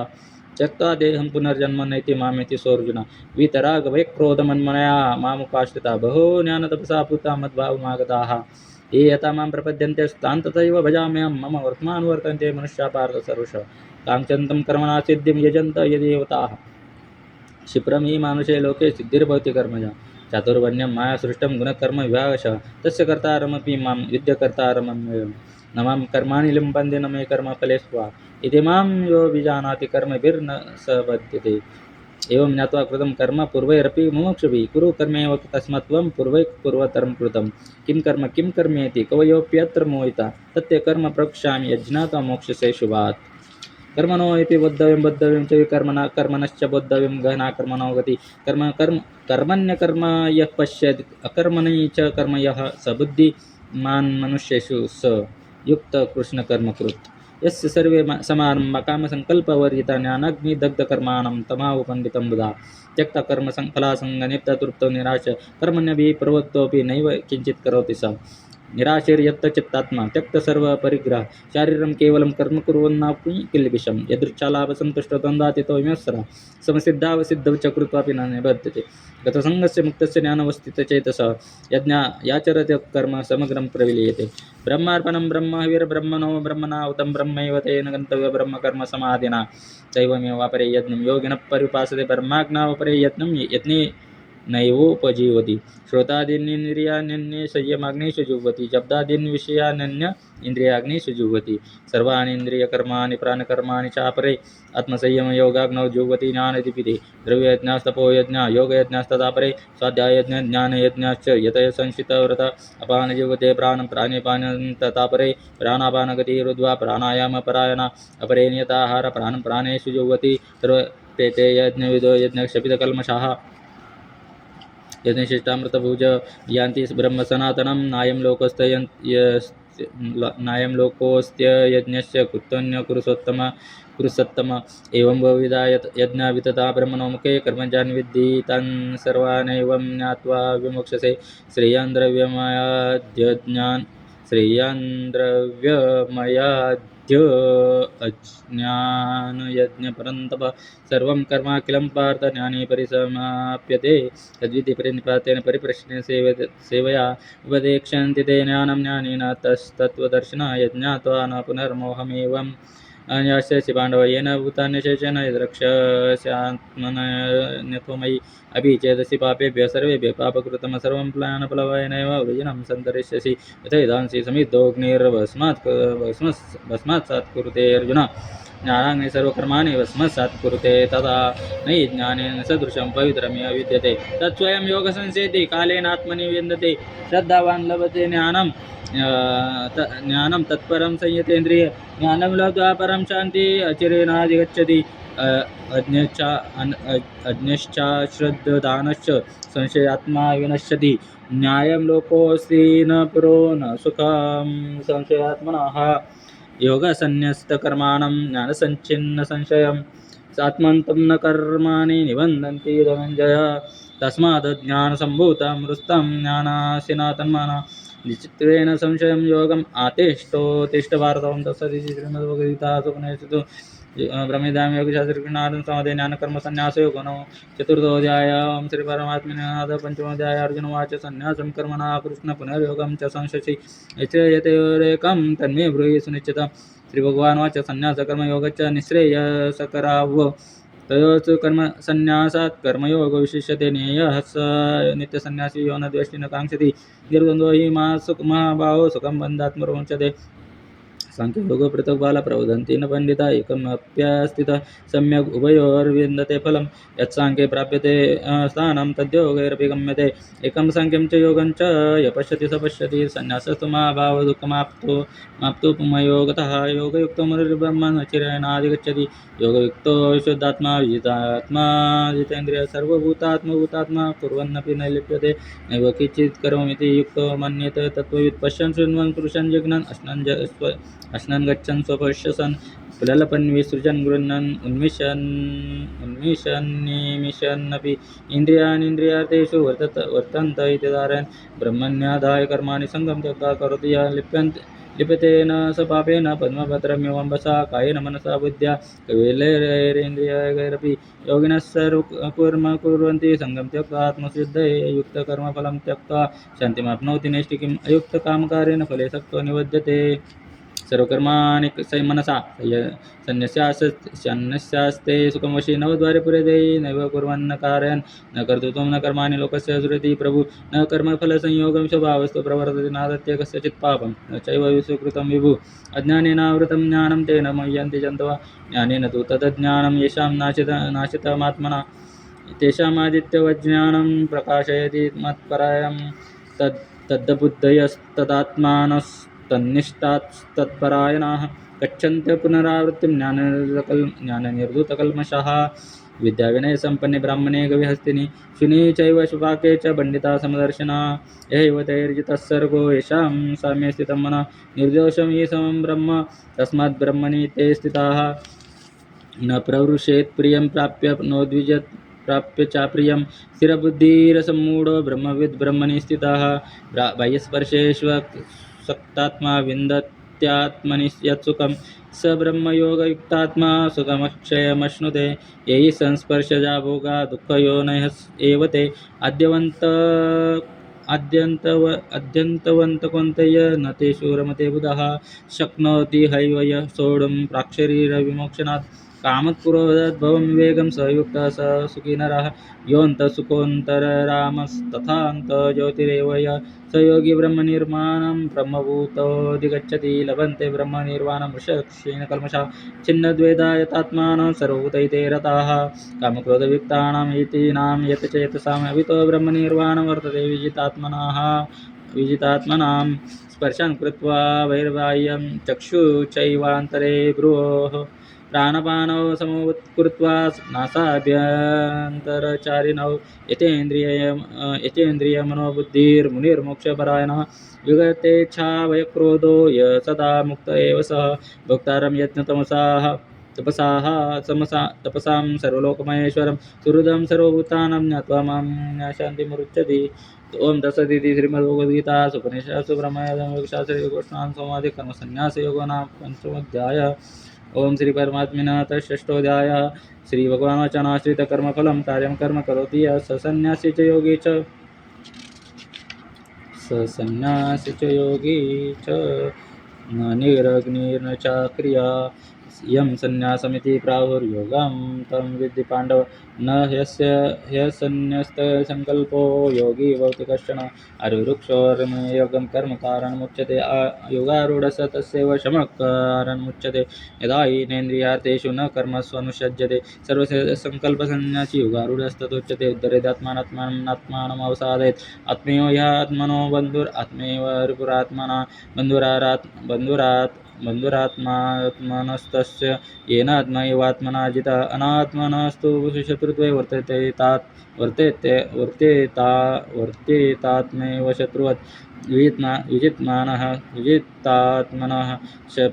त्यक्त्वा देहं पुनर्जन्म नैति मामेति सोऽर्जुन वीतरागभयक्रोधमन्मनया मामुपाश्रिता बहो ज्ञानतपसा पूता मद्भावमागताः ये यथा मां प्रपद्यन्ते तां तथैव भजाम्यहं मम वर्तमानुवर्तन्ते मनुष्या पार्थ सर्वशः काङ्क्षन्तं कर्मणा सिद्धिं यजन्त यदेवताः क्षिप्रं हि मानुषे लोके सिद्धिर्भवति कर्मजा चातुर्वर्ण्यं माया सृष्टं गुणकर्म विभागशः तस्य कर्तारमपि मां युध्यकर्तारमन्वयम् न मां कर्माणि लिम्पन्ते न मे कर्मफले स्वा इति मां यो विजानाति कर्मभिर्न स बध्यते। एवं ज्ञात्वा कृतं कर्म पूर्वैरपि मुमुक्षुभिः कुरु कर्मैव तस्मात् त्वं पूर्वैः पूर्वतरं कृतं किं कर्मेति कवयोऽप्यत्र मोहिता तत्ते कर्म प्रवक्ष्यामि यज्ञात्वा मोक्षसे शुभात्। कर्मणो इति बोद्धव्यं च कर्मणश्च बोद्धव्यं गहना कर्मणो गति कर्मण्यकर्म यः पश्यति अकर्मणि च कर्म यः स बुद्धिमान् मनुष्येषु स युक्त कृष्णकर्मकृत् यस्य सर्वे समारम्भा कामसङ्कल्पवर्जिता ज्ञानाग्निदग्धकर्माणं तमाहुपण्डितं बुधा त्यक्ता कर्मफलासङ्गनित्यतृप्तो निराश कर्मण्यभिः प्रवृत्तोऽपि नैव किञ्चित् करोति स निराशीर्यत्तचित्तात्मा त्यक्तसर्वपरिग्रह शारीरं केवलं कर्म कुर्वन्नापि किल्बिषं यदृच्छालाभसन्तुष्टो द्वन्द्वातीतो विमत्सरः समसिद्धावसिद्धौ च कृत्वापि न निबध्यते गतसङ्गस्य मुक्तस्य ज्ञानवस्थितचेतसः याचरते कर्म समग्रं प्रविलीयते। ब्रह्मार्पणं ब्रह्महविर्ब्रह्मणो ब्रह्मणाहुतं ब्रह्मैव तेन गन्तव्यं ब्रह्मकर्मसमाधिना दैवमेवापरे यत्नं योगिनः परिपासते ब्रह्माज्ञावपरे यत्नं यत्ने नैवोपजीवति श्रोतादीनिन्द्रियाण्यन्ये संयमाग्निषु जुह्वति शब्दादीन् विषयान्यन्य इन्द्रियाग्निषु जुह्वति सर्वाणि इन्द्रियकर्माणि प्राणकर्माणि चापरे आत्मसंयमयोगाग्नौ जुह्वति ज्ञानदीपिते द्रव्ययज्ञास्तपोयज्ञा योगयज्ञास्तदापरे स्वाध्याययज्ञ ज्ञानयज्ञाश्च यतय संशितव्रत अपान जीवते प्राणं प्राणेपानन्ततापरे प्राणापानगतिरुद्ध्वा प्राणायामपरायणा अपरे नियताहार प्राणं प्राणेषु जुह्वति सर्वपेते यज्ञविदो यज्ञक्षपितकल्मषाः यज्ञशिष्टामृतभुज यान्ति ब्रह्म सनातनं नायं लोकोऽस्त्ययज्ञस्य कुतोऽन्य कुरुसत्तम एवं बहुविधा यज्ञा वितता ब्रह्मणो मुखे कर्मजान् विद्धि तान् सर्वानेवं ज्ञात्वा विमोक्षसे श्रेयान् द्रव्यमयाद्य अज्ञानयज्ञपरन्तप सर्वं कर्माखिलं पार्थ ज्ञाने परिसमाप्यते तद्विधि परिनिपातेन परिप्रश्नेन सेवया उपदेक्षन्ति ते ज्ञानं ज्ञानेन तस्तत्त्वदर्शिनः यज्ञात्वा न पुनर्मोहमेवम् अन्यास्यसि पाण्डव येन भूतान्यशेषेण यद्रक्ष्यात्मन्यथो मयि अपि चेदसि पापेभ्यः सर्वेभ्यः पापकृतं सर्वं प्लानफलवयनेव वृजनं सन्तरिष्यसि यथैधांसि समिद्धोऽग्निर्भस्मात् कुरुते अर्जुन ज्ञानाग्नि सर्वकर्माणि भस्मसात् कुरुते तथा नहि ज्ञानेन सदृशं पवित्रमिह विद्यते तत्स्वयं योगसंसेति कालेनात्मनि विन्दते श्रद्धावान् लभते ज्ञानं तत्परं संयतेन्द्रिय ज्ञानं लब्ध्वा परं शान्ति अचिरेणाधिगच्छति अज्ञश्च श्रद्धानश्च संशयात्मा विनश्यति न्यायं लोकोऽस्ति न पुरो न सुखं संशयात्मनः योगसन्न्यस्तकर्माणं ज्ञानसञ्छिन्न संशयं सात्मन्तं न कर्माणि निबन्धन्ति धनञ्जय तस्माद् रुस्तं ज्ञानासिना तन्मना निश्चित्वेन संशयं योगम् आतिष्ठोत्तिष्ठ भारतं तत्सदिति श्रीमद्भगवद्गीतासूपनिषत्सु ब्रह्मविद्यां योगशास्त्रकृष्णार्जुन संवादे ज्ञानकर्मसन्न्यासयोगो नमो चतुर्थोऽध्याय ओं श्री परमात्मने पंचमोऽध्याय अर्जुन उवाच सन्न्यासं कर्मणः कृष्ण पुनर्योगं च संशसि यतयोरेकं तन्मे ब्रूहि सुनिश्चितं श्रीभगवानुवाच सन्न्यासकर्मयोगश्च निःश्रेयसकरावो तयोस्तु कर्मसन्न्यासात् कर्मयोगो विशिष्यते ज्ञेयः स नित्यसन्न्यासी यो न द्वेष्टि न काङ्क्षति निर्द्वन्द्वो हि महाबाहो सुखं बन्धात्मरोचते सांख्ययोगो पृथक् बाला प्रवदन्ति न पंडिता एकमप्यस्थितः सम्यक् उभयोर्विन्दते फलं यत्साङ्ख्ये प्राप्यते स्थानं तद्योगैरपि गम्यते एकं सांख्यं च योगं च य पश्यति स पश्यति सन्न्यासस्तु महाभावो दुःखमाप्तुपमयो गतः योगयुक्तो मुनिर्ब्रह्मन् चिरेणाधिगच्छति योगयुक्तो शुद्धात्मा विजितात्मा जितेन्द्रिय सर्वभूतात्मभूतात्मा कुर्वन्नपि न लिप्यते नैव किञ्चित् करोमीति युक्तो मन्यते तत्त्ववित् पश्यन् शृण्वन् पुरुषन् जिघ्नन् अश्नन् गच्छन् स्वपश्यसन् प्रलपन् विसृजन् गृह्णन् उन्मिषन्निमिषन्नपि इन्द्रियाणीन्द्रियार्थेषु वर्तन्त इति धारयन् ब्रह्मण्यादाय कर्माणि सङ्गं त्यक्त्वा करोति यः लिप्यते न स पापेन पद्मपत्रमिवम्बसा कायेन मनसा बुद्ध्या कविलैरेन्द्रियैरपि योगिनः कुर्वन्ति सङ्गं त्यक्त्वा आत्मशुद्धये युक्तकर्मफलं त्यक्त्वा शान्तिमाप्नोति नैष्ठिकीम् अयुक्तकामकारेण फले सक्तो निबध्यते सर्वकर्माणि मनसा सन्न्यस्यास्ते सुखं वशी नवद्वारे पुरे देयि नैव कुर्वन्न कारयन् न कर्तृत्वं न कर्माणि लोकस्य सुरति प्रभु न कर्मफलसंयोगं स्वभावस्तु प्रवर्तते नादत्य कस्यचित् पापं न चैव विस्वीकृतं विभु अज्ञानेनावृतं ज्ञानं तेन मह्यन्ति जन्तवः ज्ञानेन तु तदज्ञानं येषां नाशितमात्मना तेषामादित्यवज्ञानं प्रकाशयति मत्परायं तद्निष्ठास्तत्परायणाः गच्छन्त्य पुनरावृत्तिं ज्ञाननिर्धूतकल्मषाः विद्याविनयसम्पन्ने ब्राह्मणे गविहस्तिनि शुनि चैव शुभाके च पंडिता समदर्शिना यैव तैर्जितः सर्गो येषां साम्ये स्थितं मनः निर्दोषं हि समं ब्रह्म तस्मात् ब्रह्मणि ते स्थिताः न प्रवृषेत् प्रियं प्राप्य नोद्विजत् प्राप्य चाप्रियं स्थिरबुद्धिरसम्मूढो ब्रह्मविद् ब्रह्मणि स्थितः बाह्यस्पर्शेष्वक्तात्मा विन्दत्यात्मनि यत्सुखं स ब्रह्मयोगयुक्तात्मा सुखमक्षयमश्नुते यैः संस्पर्शजा भोगा दुःखयोनयः एव ते आद्यन्तवन्तकोन्तय न तेषु रमते बुधः शक्नोति हैव यः सोढुं प्राक्शरीरविमोक्षणात् कामक्रोधद्भवं विवेकं स युक्तः स सुखी नरः योऽन्तः सुखोऽन्तरामस्तथान्तर्ज्योतिरेव यः स योगी ब्रह्मनिर्वाणं ब्रह्मभूतोऽधिगच्छति लभन्ते ब्रह्मनिर्वाणं ऋषक्षीणकल्मषाः छिन्नद्वैधा यतात्मानः सर्वभूतैते रताः कामक्रोधयुक्तानां यतीनां यत् च यतसाम् अभितो ब्रह्मनिर्वाणं वर्तते विजितात्मनां स्पर्शान् कृत्वा वैर्बाह्यं चक्षुश्चैवान्तरे भ्रुवोः प्राणपानौ समोत्कृत्वा नासाभ्यन्तरचारिणौ यतेन्द्रियमनोबुद्धिर्मुनिर्मोक्षपरायणः विगतेच्छाभयक्रोधो य सदा मुक्त एव सः भोक्तारं तपसां सर्वलोकमहेश्वरं सुहृदं सर्वभूतानां ज्ञात्वा मां शान्तिमुच्यते ओम तत्सदिति श्रीमद्भगवद्गीतासु उपनिषत्सु ब्रह्मयोगशास्त्रे योगोष्ठान संवादे कर्मसन्न्यासयोगो नाम पंचमोऽध्यायः। ओम श्री परमात्मने षष्ठोऽध्यायः। श्री भगवानुवाच कर्मफलं कार्यं कर्म करोति यः स सन्न्यासी च योगी च न निरग्निर्न च क्रिया यं संन्यासमिति प्राहुर्योगं तं विद्धि पाण्डव न ह्यसन्न्यस्तसङ्कल्पो योगी भवति कश्चन अरुरुक्षोर्मयोगं कर्म कारणमुच्यते योगारूढस्य तस्यैव शमः कारणमुच्यते यदा हीनेन्द्रियार्थेषु न कर्मसु अनुषज्यते सर्वस्य सङ्कल्पसन्न्यासी योगारूढस्तदुच्यते उद्धरेदात्मानात्मानम् अवसादयेत् आत्मैव ह्यात्मनो बन्धुरात्मैव रिपुरात्मना बन्धुरात्मात्मनस्तस्य येन आत्मैवात्मना जिता अनात्मनस्तु शत्रुत्वे वर्तेतात्मैव शत्रुवत् विजितात्मनः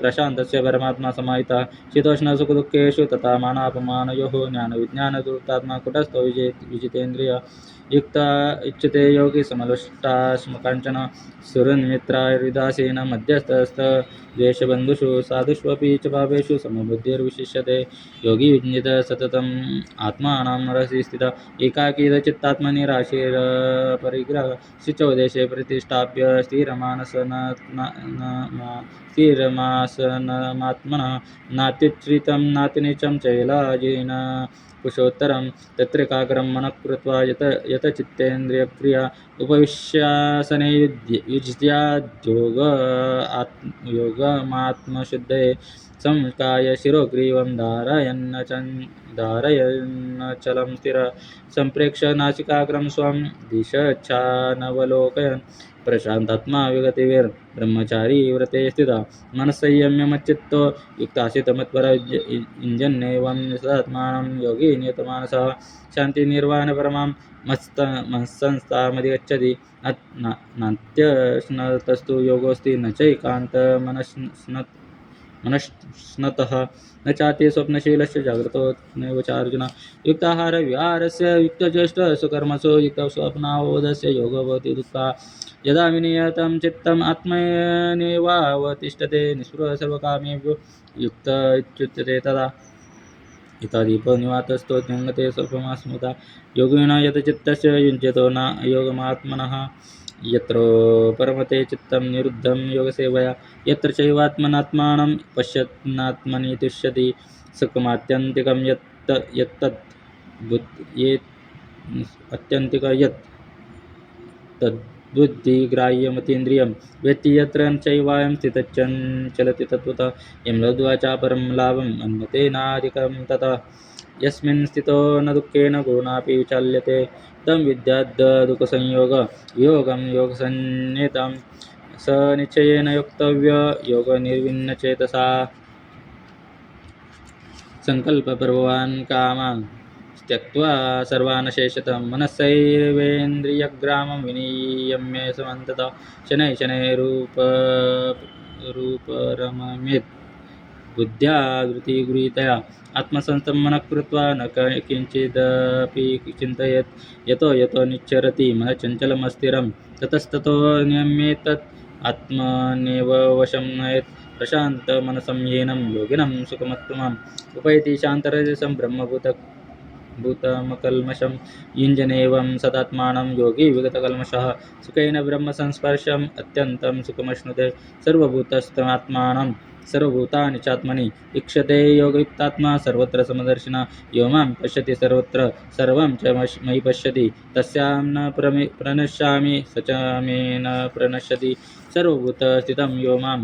प्रशान्तस्य परमात्मा समाहितः शीतोष्णसुखदुःखेषु तथा मानापमानयोः ज्ञानविज्ञानदुरितात्मा कुटस्थो विजितेन्द्रिय युक्ता इच्यते योगी समलुष्टाश्मकाञ्चन सुहृन्मित्रार्युदासीन मध्यस्थस्थ द्वेषबन्धुषु साधुष्वपि च भावेषु समबुद्धिर्विशिष्यते योगी विज्ञित सततम् आत्मानं रसि स्थितः एकाकीदचित्तात्मनि राशिरपरिग्रह शुचोदेशे प्रतिष्ठाप्य स्थिरमासनमात्मनः नात्युच्छ्रितं नातिनीचं चैलाजिन कुशोत्तरं तत्रैकाग्रं मनः कृत्वा यतचित्तेन्द्रियक्रिया उपविश्यासने योगमात्मशुद्धये संकाय शिरोग्रीवं धारयन्नचलं स्थिर सम्प्रेक्ष्य नासिकाग्रं स्वं दिशच्छानवलोकयन् प्रशान्तात्मा विगतिर्ब्रह्मचारी व्रते स्थितः मनस्संयम्यमच्चित्तो युक्तासित मत्पर युञ्जन्नेवं सदात्मानं योगी नियतमानसः शान्तिनिर्वाणपरमां मत्संस्थामधिगच्छति नात्यश्नतस्तु योगोऽस्ति न चैकान्तमनश्नतः न चाति स्वप्नशीलस्य जाग्रतो नैव चार्जुन युक्ताहारविहारस्य युक्तचेष्टः सुकर्मसु युक्तस्वप्नावबोधस्य योगो भवति दुःखा यदा विनियतं चित्तम् आत्मनेवावतिष्ठते निःस्पृहः सर्वकामेभ्यो युक्त इत्युच्यते तदा इत्यादीपो निवातस्थो ज्ञङ्गते स्वल्पमास्मृता योगिना यतचित्तस्य युञ्जतो न योगमात्मनः यत्र परमते चित्तं निरुद्धं योगसेवया यत्र चैवात्मनात्मानं पश्यन्नात्मनि तुष्यति सुखमात्यन्तिकं तद्बुद्धिग्राह्यमतीन्द्रियं वेत्ति यत्र चैवायं स्थितश्चलति तत्त्वतः यं लब्ध्वा चापरं लाभं मन्यते नाधिकं ततः यस्मिन् स्थितो न दुःखेन गुरुणापि विचाल्यते तं विद्याद्दुःखसंयोगं योगसंज्ञितं स निश्चयेन योक्तव्य योगनिर्विण्णचेतसा सङ्कल्पपर्वान् कामान् त्यक्त्वा सर्वान् शेषतः मनस्सैर्वेन्द्रियग्रामं विनियम्य समन्ततः शनैः शनैः रूपरममेत् बुद्ध्या धृतिगृहीतया आत्मसंस्थं मनः कृत्वा न किञ्चिदपि चिन्तयेत् यतो निच्चरति मनः चञ्चलमस्थिरं ततस्ततो नियम्येतत् आत्मनेव वशं नयेत् प्रशान्तमनसं येनं योगिनं सुखमुत्तमम् उपैति शान्तरजसं ब्रह्मभूतमकल्मषं युञ्जनेवं सदात्मानं योगी विगतकल्मषः सुखेन ब्रह्मसंस्पर्शम् अत्यन्तं सुखमश्नुते सर्वभूतस्थमात्मानं सर्वभूतानि चात्मनि ईक्षते योगयुक्तात्मा सर्वत्र समदर्शिना यो मां पश्यति सर्वत्र सर्वं च मयि पश्यति तस्यां न प्रणश्यामि स च मे न प्रणश्यति सर्वभूतस्थितं यो मां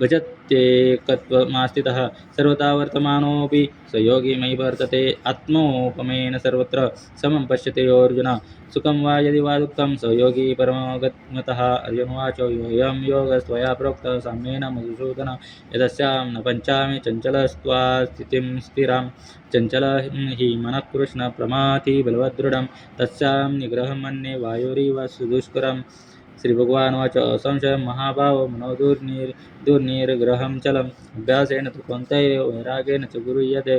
भजत्येकत्वमास्थितः सर्वथा वर्तमानोऽपि स योगी मयि वर्तते आत्मोपमेन सर्वत्र समं पश्यति योऽर्जुन सुखं वा यदि वा दुःखं स योगी परमगतः अर्जुनोवाच योऽयं योगस्त्वया प्रोक्तः साम्येन मधुसूदन यदस्यां न पञ्चामि चञ्चलस्त्वा स्थितिं स्थिरां चञ्चलं हि मनः कृष्ण प्रमाथि बलवदृढं तस्यां निग्रहं मन्ये वायुरिव सुदुष्करं श्रीभगवानुवाच असंशयं महाभावो मनो दुर्निर्ग्रहं चलम् अभ्यासेन तु कौन्तेय वैराग्येन च गुरुह्यते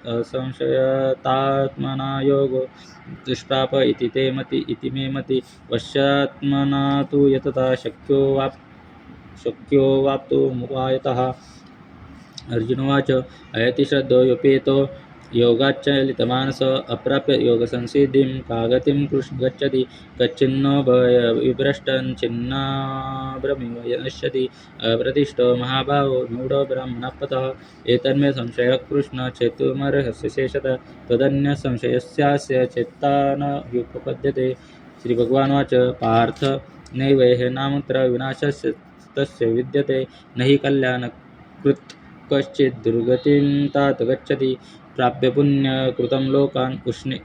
असंशयतात्मना योगो दुष्प्राप इति मे मति वश्यात्मना तु यतता शक्यो वाप्तुमुपायतः अर्जुनोवाच अयति श्रद्धोऽप्येतो योगाच्चलितमानस अप्राप्य योगसंसिद्धिं कागतिं गच्छति कच्चिन्नो विभ्रष्टञ्छिन्नाभ्रमिव नश्यति अप्रतिष्ठो महाभावो मूढो ब्राह्मणपतः एतन्मे संशयः कृष्ण चेतुमर्हस्य शेषतः तदन्य संशयस्यास्य चेत्ता न व्युपपद्यते। श्रीभगवानुवाच पार्थ नैवेह नामुत्र विनाशस्य तस्य विद्यते न हि कल्याणकृत् कश्चित् दुर्गतिं तात गच्छति प्राप्य पुण्यकृतं लोकान्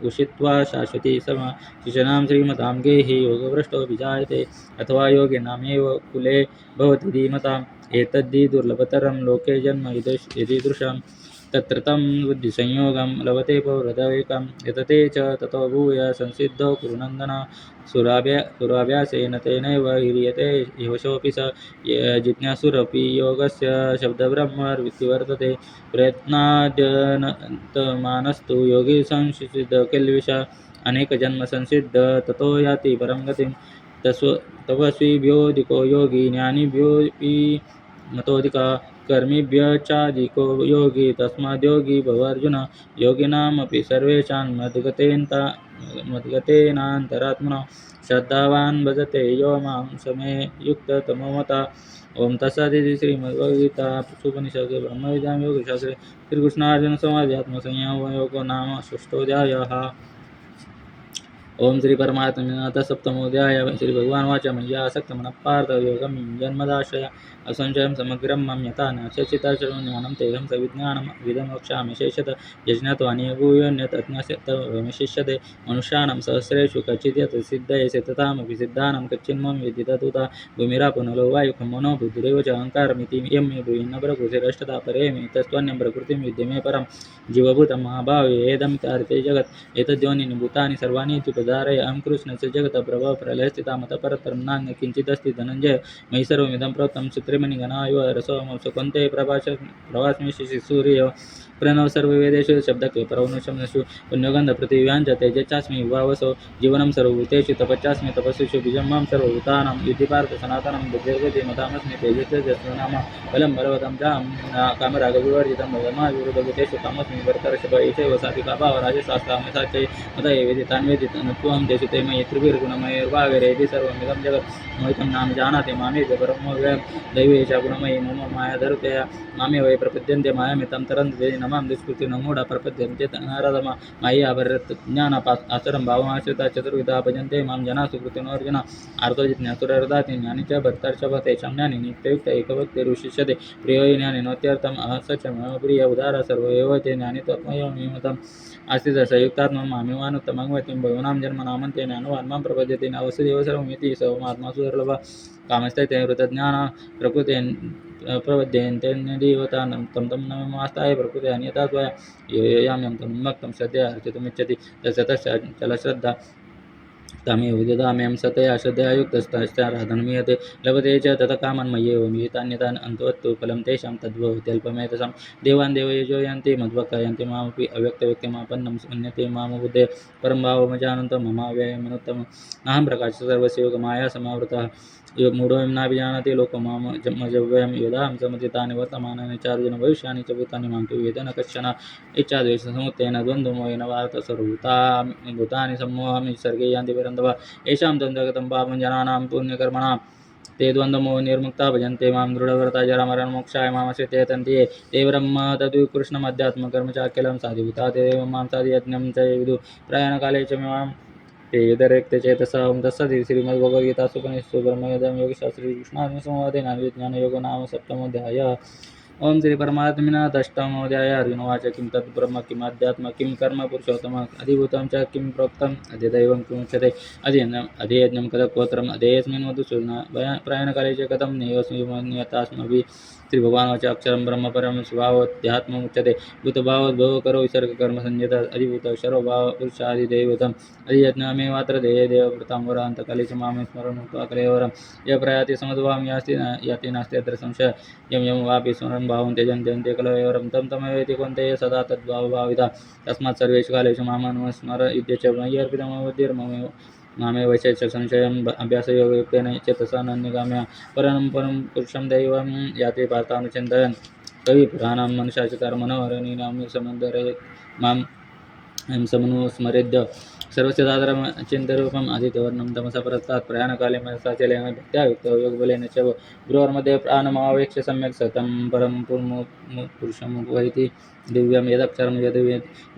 उषित्वा शाश्वती समा शिशनां श्रीमतां गेहि योगभ्रष्टो विजायते अथवा योगिनामेव कुले भवति धीमताम् एतद्धि दुर्लभतरं लोके जन्म यदीदृशं तत्र तं बुद्धिसंयोगं लभते पौरदैकम् एतते च ततो भूय संसिद्धौ कुरुनन्दन सुराभ्यासेन तेनैव ह्रियते यशोऽपि स जिज्ञासुरपि योगस्य शब्दब्रह्मविवर्तते प्रयत्नाद्यनतमानस्तु योगी संसिद्धकिल्बिष अनेकजन्म संसिद्ध ततो याति परं गतिं तपस्विभ्योऽधिको योगी ज्ञानिभ्योऽपि मतोऽधिकः कर्मिभ्यः चाधिको योगी तस्माद्योगी भव अर्जुन योगिनामपि सर्वेषां मद्गतेनान्तरात्मना श्रद्धावान् भजते यो मां समे युक्ततमो मता। ओम तत्सदिति श्रीमद्भगवद्गीतासूपनिषत्सु ब्रह्मविद्यायां योगशास्त्रे श्रीकृष्णार्जुनसंवादे आत्मसंयमयोगो नाम षष्ठोऽध्यायः। ओम श्री परमात्मने सप्तमोऽध्याय। श्री भगवानुवाच मय्या आसक्तमनः पार्थ योगं जन्मदाश्रय असंशयं समग्रं मम यथा नास्यचिता सर्वज्ञानं तेहं सविज्ञानम् इदं वक्ष्यामि शेषतः यज्ञत्वा निभूयोऽन्यत् अज्ञास्यत्तमवशिष्यते मनुष्याणां सहस्रेषु कच्चित् यत् सिद्धयसे तथामपि सिद्धानां कच्चिन्मं विद्धि तदुता भूमिरापुनलो वायुः मनो बुद्धिरेव च अहङ्कारमिति यं मे ब्रूहिन्न प्रकृतिरष्टधा परे मे तस्त्वन्यं प्रकृतिं विद्ये मे परं जीवभूतं महाभावे एदमितार्थे जगत् एतद्योनीनि भूतानि सर्वाणि इत्युपधारय अहं कृष्णस्य जगतः प्रभवः प्रलयस्थिता मतः परतरं नान्य किञ्चिदस्ति धनञ्जय मयि सर्वमिदं प्रोक्तं सूत्रेमणिगणा इव रसोऽमसु कौन्तेय प्रभास्मि शिशिसूर्य प्रणव सर्ववेदेषु शब्दके परौनुषम्नषु पुण्यगन्धपृथिव्याञ्च तेजश्चास्मि विभावसो जीवनं सर्वभूतेषु तपश्चास्मि तपस्विषु बीजं मां सर्वभूतानां युद्धि पार्थ सनातनं बुद्धिर्गतिमतामस्मि तेजस्तेजस्वी नाम बलं बलवतं चाहं कामरागविवर्जितं धर्माविरुद्धभूतेषु कामस्मि भरतर्षभ एषैव सात्विका भावराजशास्त्रामसाच्यै मतये वेदितान् वेदितनुत्वं तेषु ते मयि त्रिभिर्गुणमयैर्भागैरेति सर्वमिदं जगत् मोहितं नाम जानाति मामेव परमव्ययं दैवेश गुणमयी मम मायाधरुतया मामे वै प्रपद्यन्ते मायामितं तरन्ति ते न मां दुष्कृति न मूढा प्रपद्यन्ते नारदमा मायया ज्ञानाचरं भावमाश्रिता चतुर्विधा भजन्ते मां जना सुकृतिनोऽर्जुन आर्तो जिज्ञासुरर्धाति ज्ञानी च भर्तर्षभ तेषां ज्ञानी नित्ययुक्त एकभक्तिरुशिष्यते प्रियो ज्ञानिनोत्यर्थम् स च मम प्रिय उदार सर्व एव ते ज्ञानित्वमयमिमतम् आस्तित संयुक्तात्मा मामेवानुत्तमं गतिं बहूनां जन्मनामन्ते ज्ञानवान् मां प्रपद्यते न वसुदेव सर्वमिति सर्वमात्मा सुदुर्लभः कामस्तैते हृतज्ञान प्रकृतेन प्रपद्यन्तेन्यदेवता तं नमस्ताय प्रकृते अन्यथा त्वया यां यं तं भक्तं श्रद्धया अर्चितुमिच्छति तस्य चलश्रद्धा तमेव विदधाम्यहं सतया श्रद्धया युक्तस्तस्याराधनमीयते लभते च ततः कामान् मय्येव विहितान्यतान् अन्तवत्तु फलं तेषां तद्भवत्यल्पमेधसां देवान् देवयजो यान्ति मद्भक्ता यान्ति मामपि अव्यक्तव्यक्तिमापन्नं मन्यते मां बुद्धे परं भावमजानन्तं ममाव्ययमनुत्तमम् अहं प्रकाशः सर्वस्य योगमाया समावृतः मूढोऽयं नाभिजानाति लोको मां मजव्ययं यदाहं समधितानि वर्तमानानि चार्जुन भविष्यानि च भूतानि मां तु वेदन कश्चन इच्छाद्वेषसमुत्थेन द्वन्द्वमोहेन भारत सर्वभूतानि सम्मोहामि सर्गे यान्ति परन्तप येषां द्वन्द्वगतं पापं जनानां पुण्यकर्मणां ते द्वन्द्वमोह निर्मुक्ता भजन्ते मां दृढव्रता जरामरणमोक्षाय मामाश्रित्य यतन्ति ये ते ब्रह्म तद्विकृष्णमध्यात्मकर्म चाखिलं साधिभूता ते देवं मां साधियज्ञं च ये विदुः प्रयाणकाले च मां ते यदरेक्तचेतसा ओं तत्सदिति श्रीमद्भगवद्गीतासूपनिषत्सु ब्रह्मविद्यायां योगशास्त्रे श्रीकृष्णार्जुनसंवादे नानाविज्ञानयोगो नाम सप्तमोऽध्यायः। ओम श्री परमात्मने अष्टमोऽध्यायः। अर्जुनोवाच किं तत् ब्रह्म किम् अध्यात्म किं कर्म पुरुषोत्तम अधिभूतं च किं प्रोक्तम् अध्यदैवं किमुच्यते अध्ययज्ञं कथकोत्रम् अध्ययस्मिन् मधुसूदन प्रयाणकाले च कथं नैवस्मि मन्यतास्मभिः श्रीभगवानुवाच अक्षरं ब्रह्म परं स्वभावोऽध्यात्ममुच्यते भूतभावोद्भवकरो विसर्गकर्मसंज्ञित अधिभूतः सर्वभाव पुरुषादिदैवतम् अधियज्ञमेवात्र देहे देववृतां वरान्तकाले च मां स्मरन् मुक्त्वा कलेवरं यः प्रयाति समद्भावं याति नास्ति अत्र संशयः यं यं वापि स्मरन् भावं त्यजन्ति अन्ते कलेवरं तं तमेवेति कौन्तेय सदा तद्भावभाविता तस्मात् सर्वेषु कालेषु मामनुस्मर युध्ये च मयि अर्पितमबुद्धिर्ममेव मामेव च संशयम् अभ्यासयोगयुक्तेन चेतसा नन्यगाम्या परं पुरुषं दैवं याति पार्थानुचिन्तयन् कविपुराणां मनुष्याचकार मनोहरणीनां समुदरे मां एं समनु स्मरेद्य सर्वस्य दादरं चिन्तरूपम् आदित्यवर्णं तमसा परस्तात् प्रयाणकाले मनसाचलेन भक्त्या युक्तो योगबलेन च गुरोर्मध्ये प्राणमावेक्ष्य सम्यक् सतं परं पुरुषमुपैति दिव्यं यदक्षरं यद्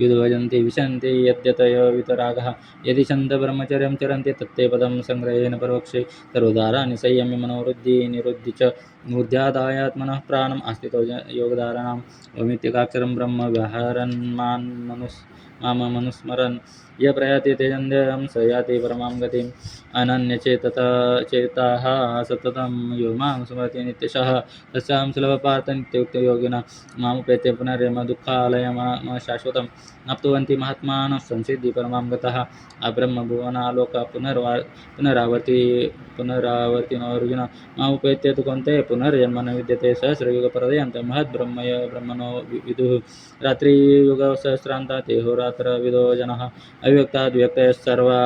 विद्वजन्ति विशन्ति यद्यतयो वितरागः यदि छन्दब्रह्मचर्यं चरन्ति तत्ते पदं सङ्ग्रहेण परोक्षे सर्वदाराणि संयम्य मनोवृद्धि निरुद्धि च मूर्ध्यादायात्मनः प्राणम् आस्थितो योगदाराणाम् ओमित्येकाक्षरं ब्रह्म व्याहरन् मां मनुस्मरन् य प्रयाति तेजन्देहं स याति परमां गतिम् अनन्यचेताः सततं यो मां स्मरति नित्यशः तस्यां सुलभपार्थ नित्योक्तयोगिनः मामुपेत्य पुनरेम दुःखालयम शाश्वतं नाप्नुवन्ति महात्मानः संसिद्धि परमां गतः अब्रह्मभुवनालोक पुनरावर्तिनोऽर्जुन मामुपेत्य तु कौन्तेय पुनर्जन्म न विद्यते सहस्रयुगपर्यन्तं महद्ब्रह्मय ब्रह्मणो विदुः रात्रियुगसहस्रान्तात् होरात्रविदो जनः अव्यक्ताद्व्यक्तयः सर्वा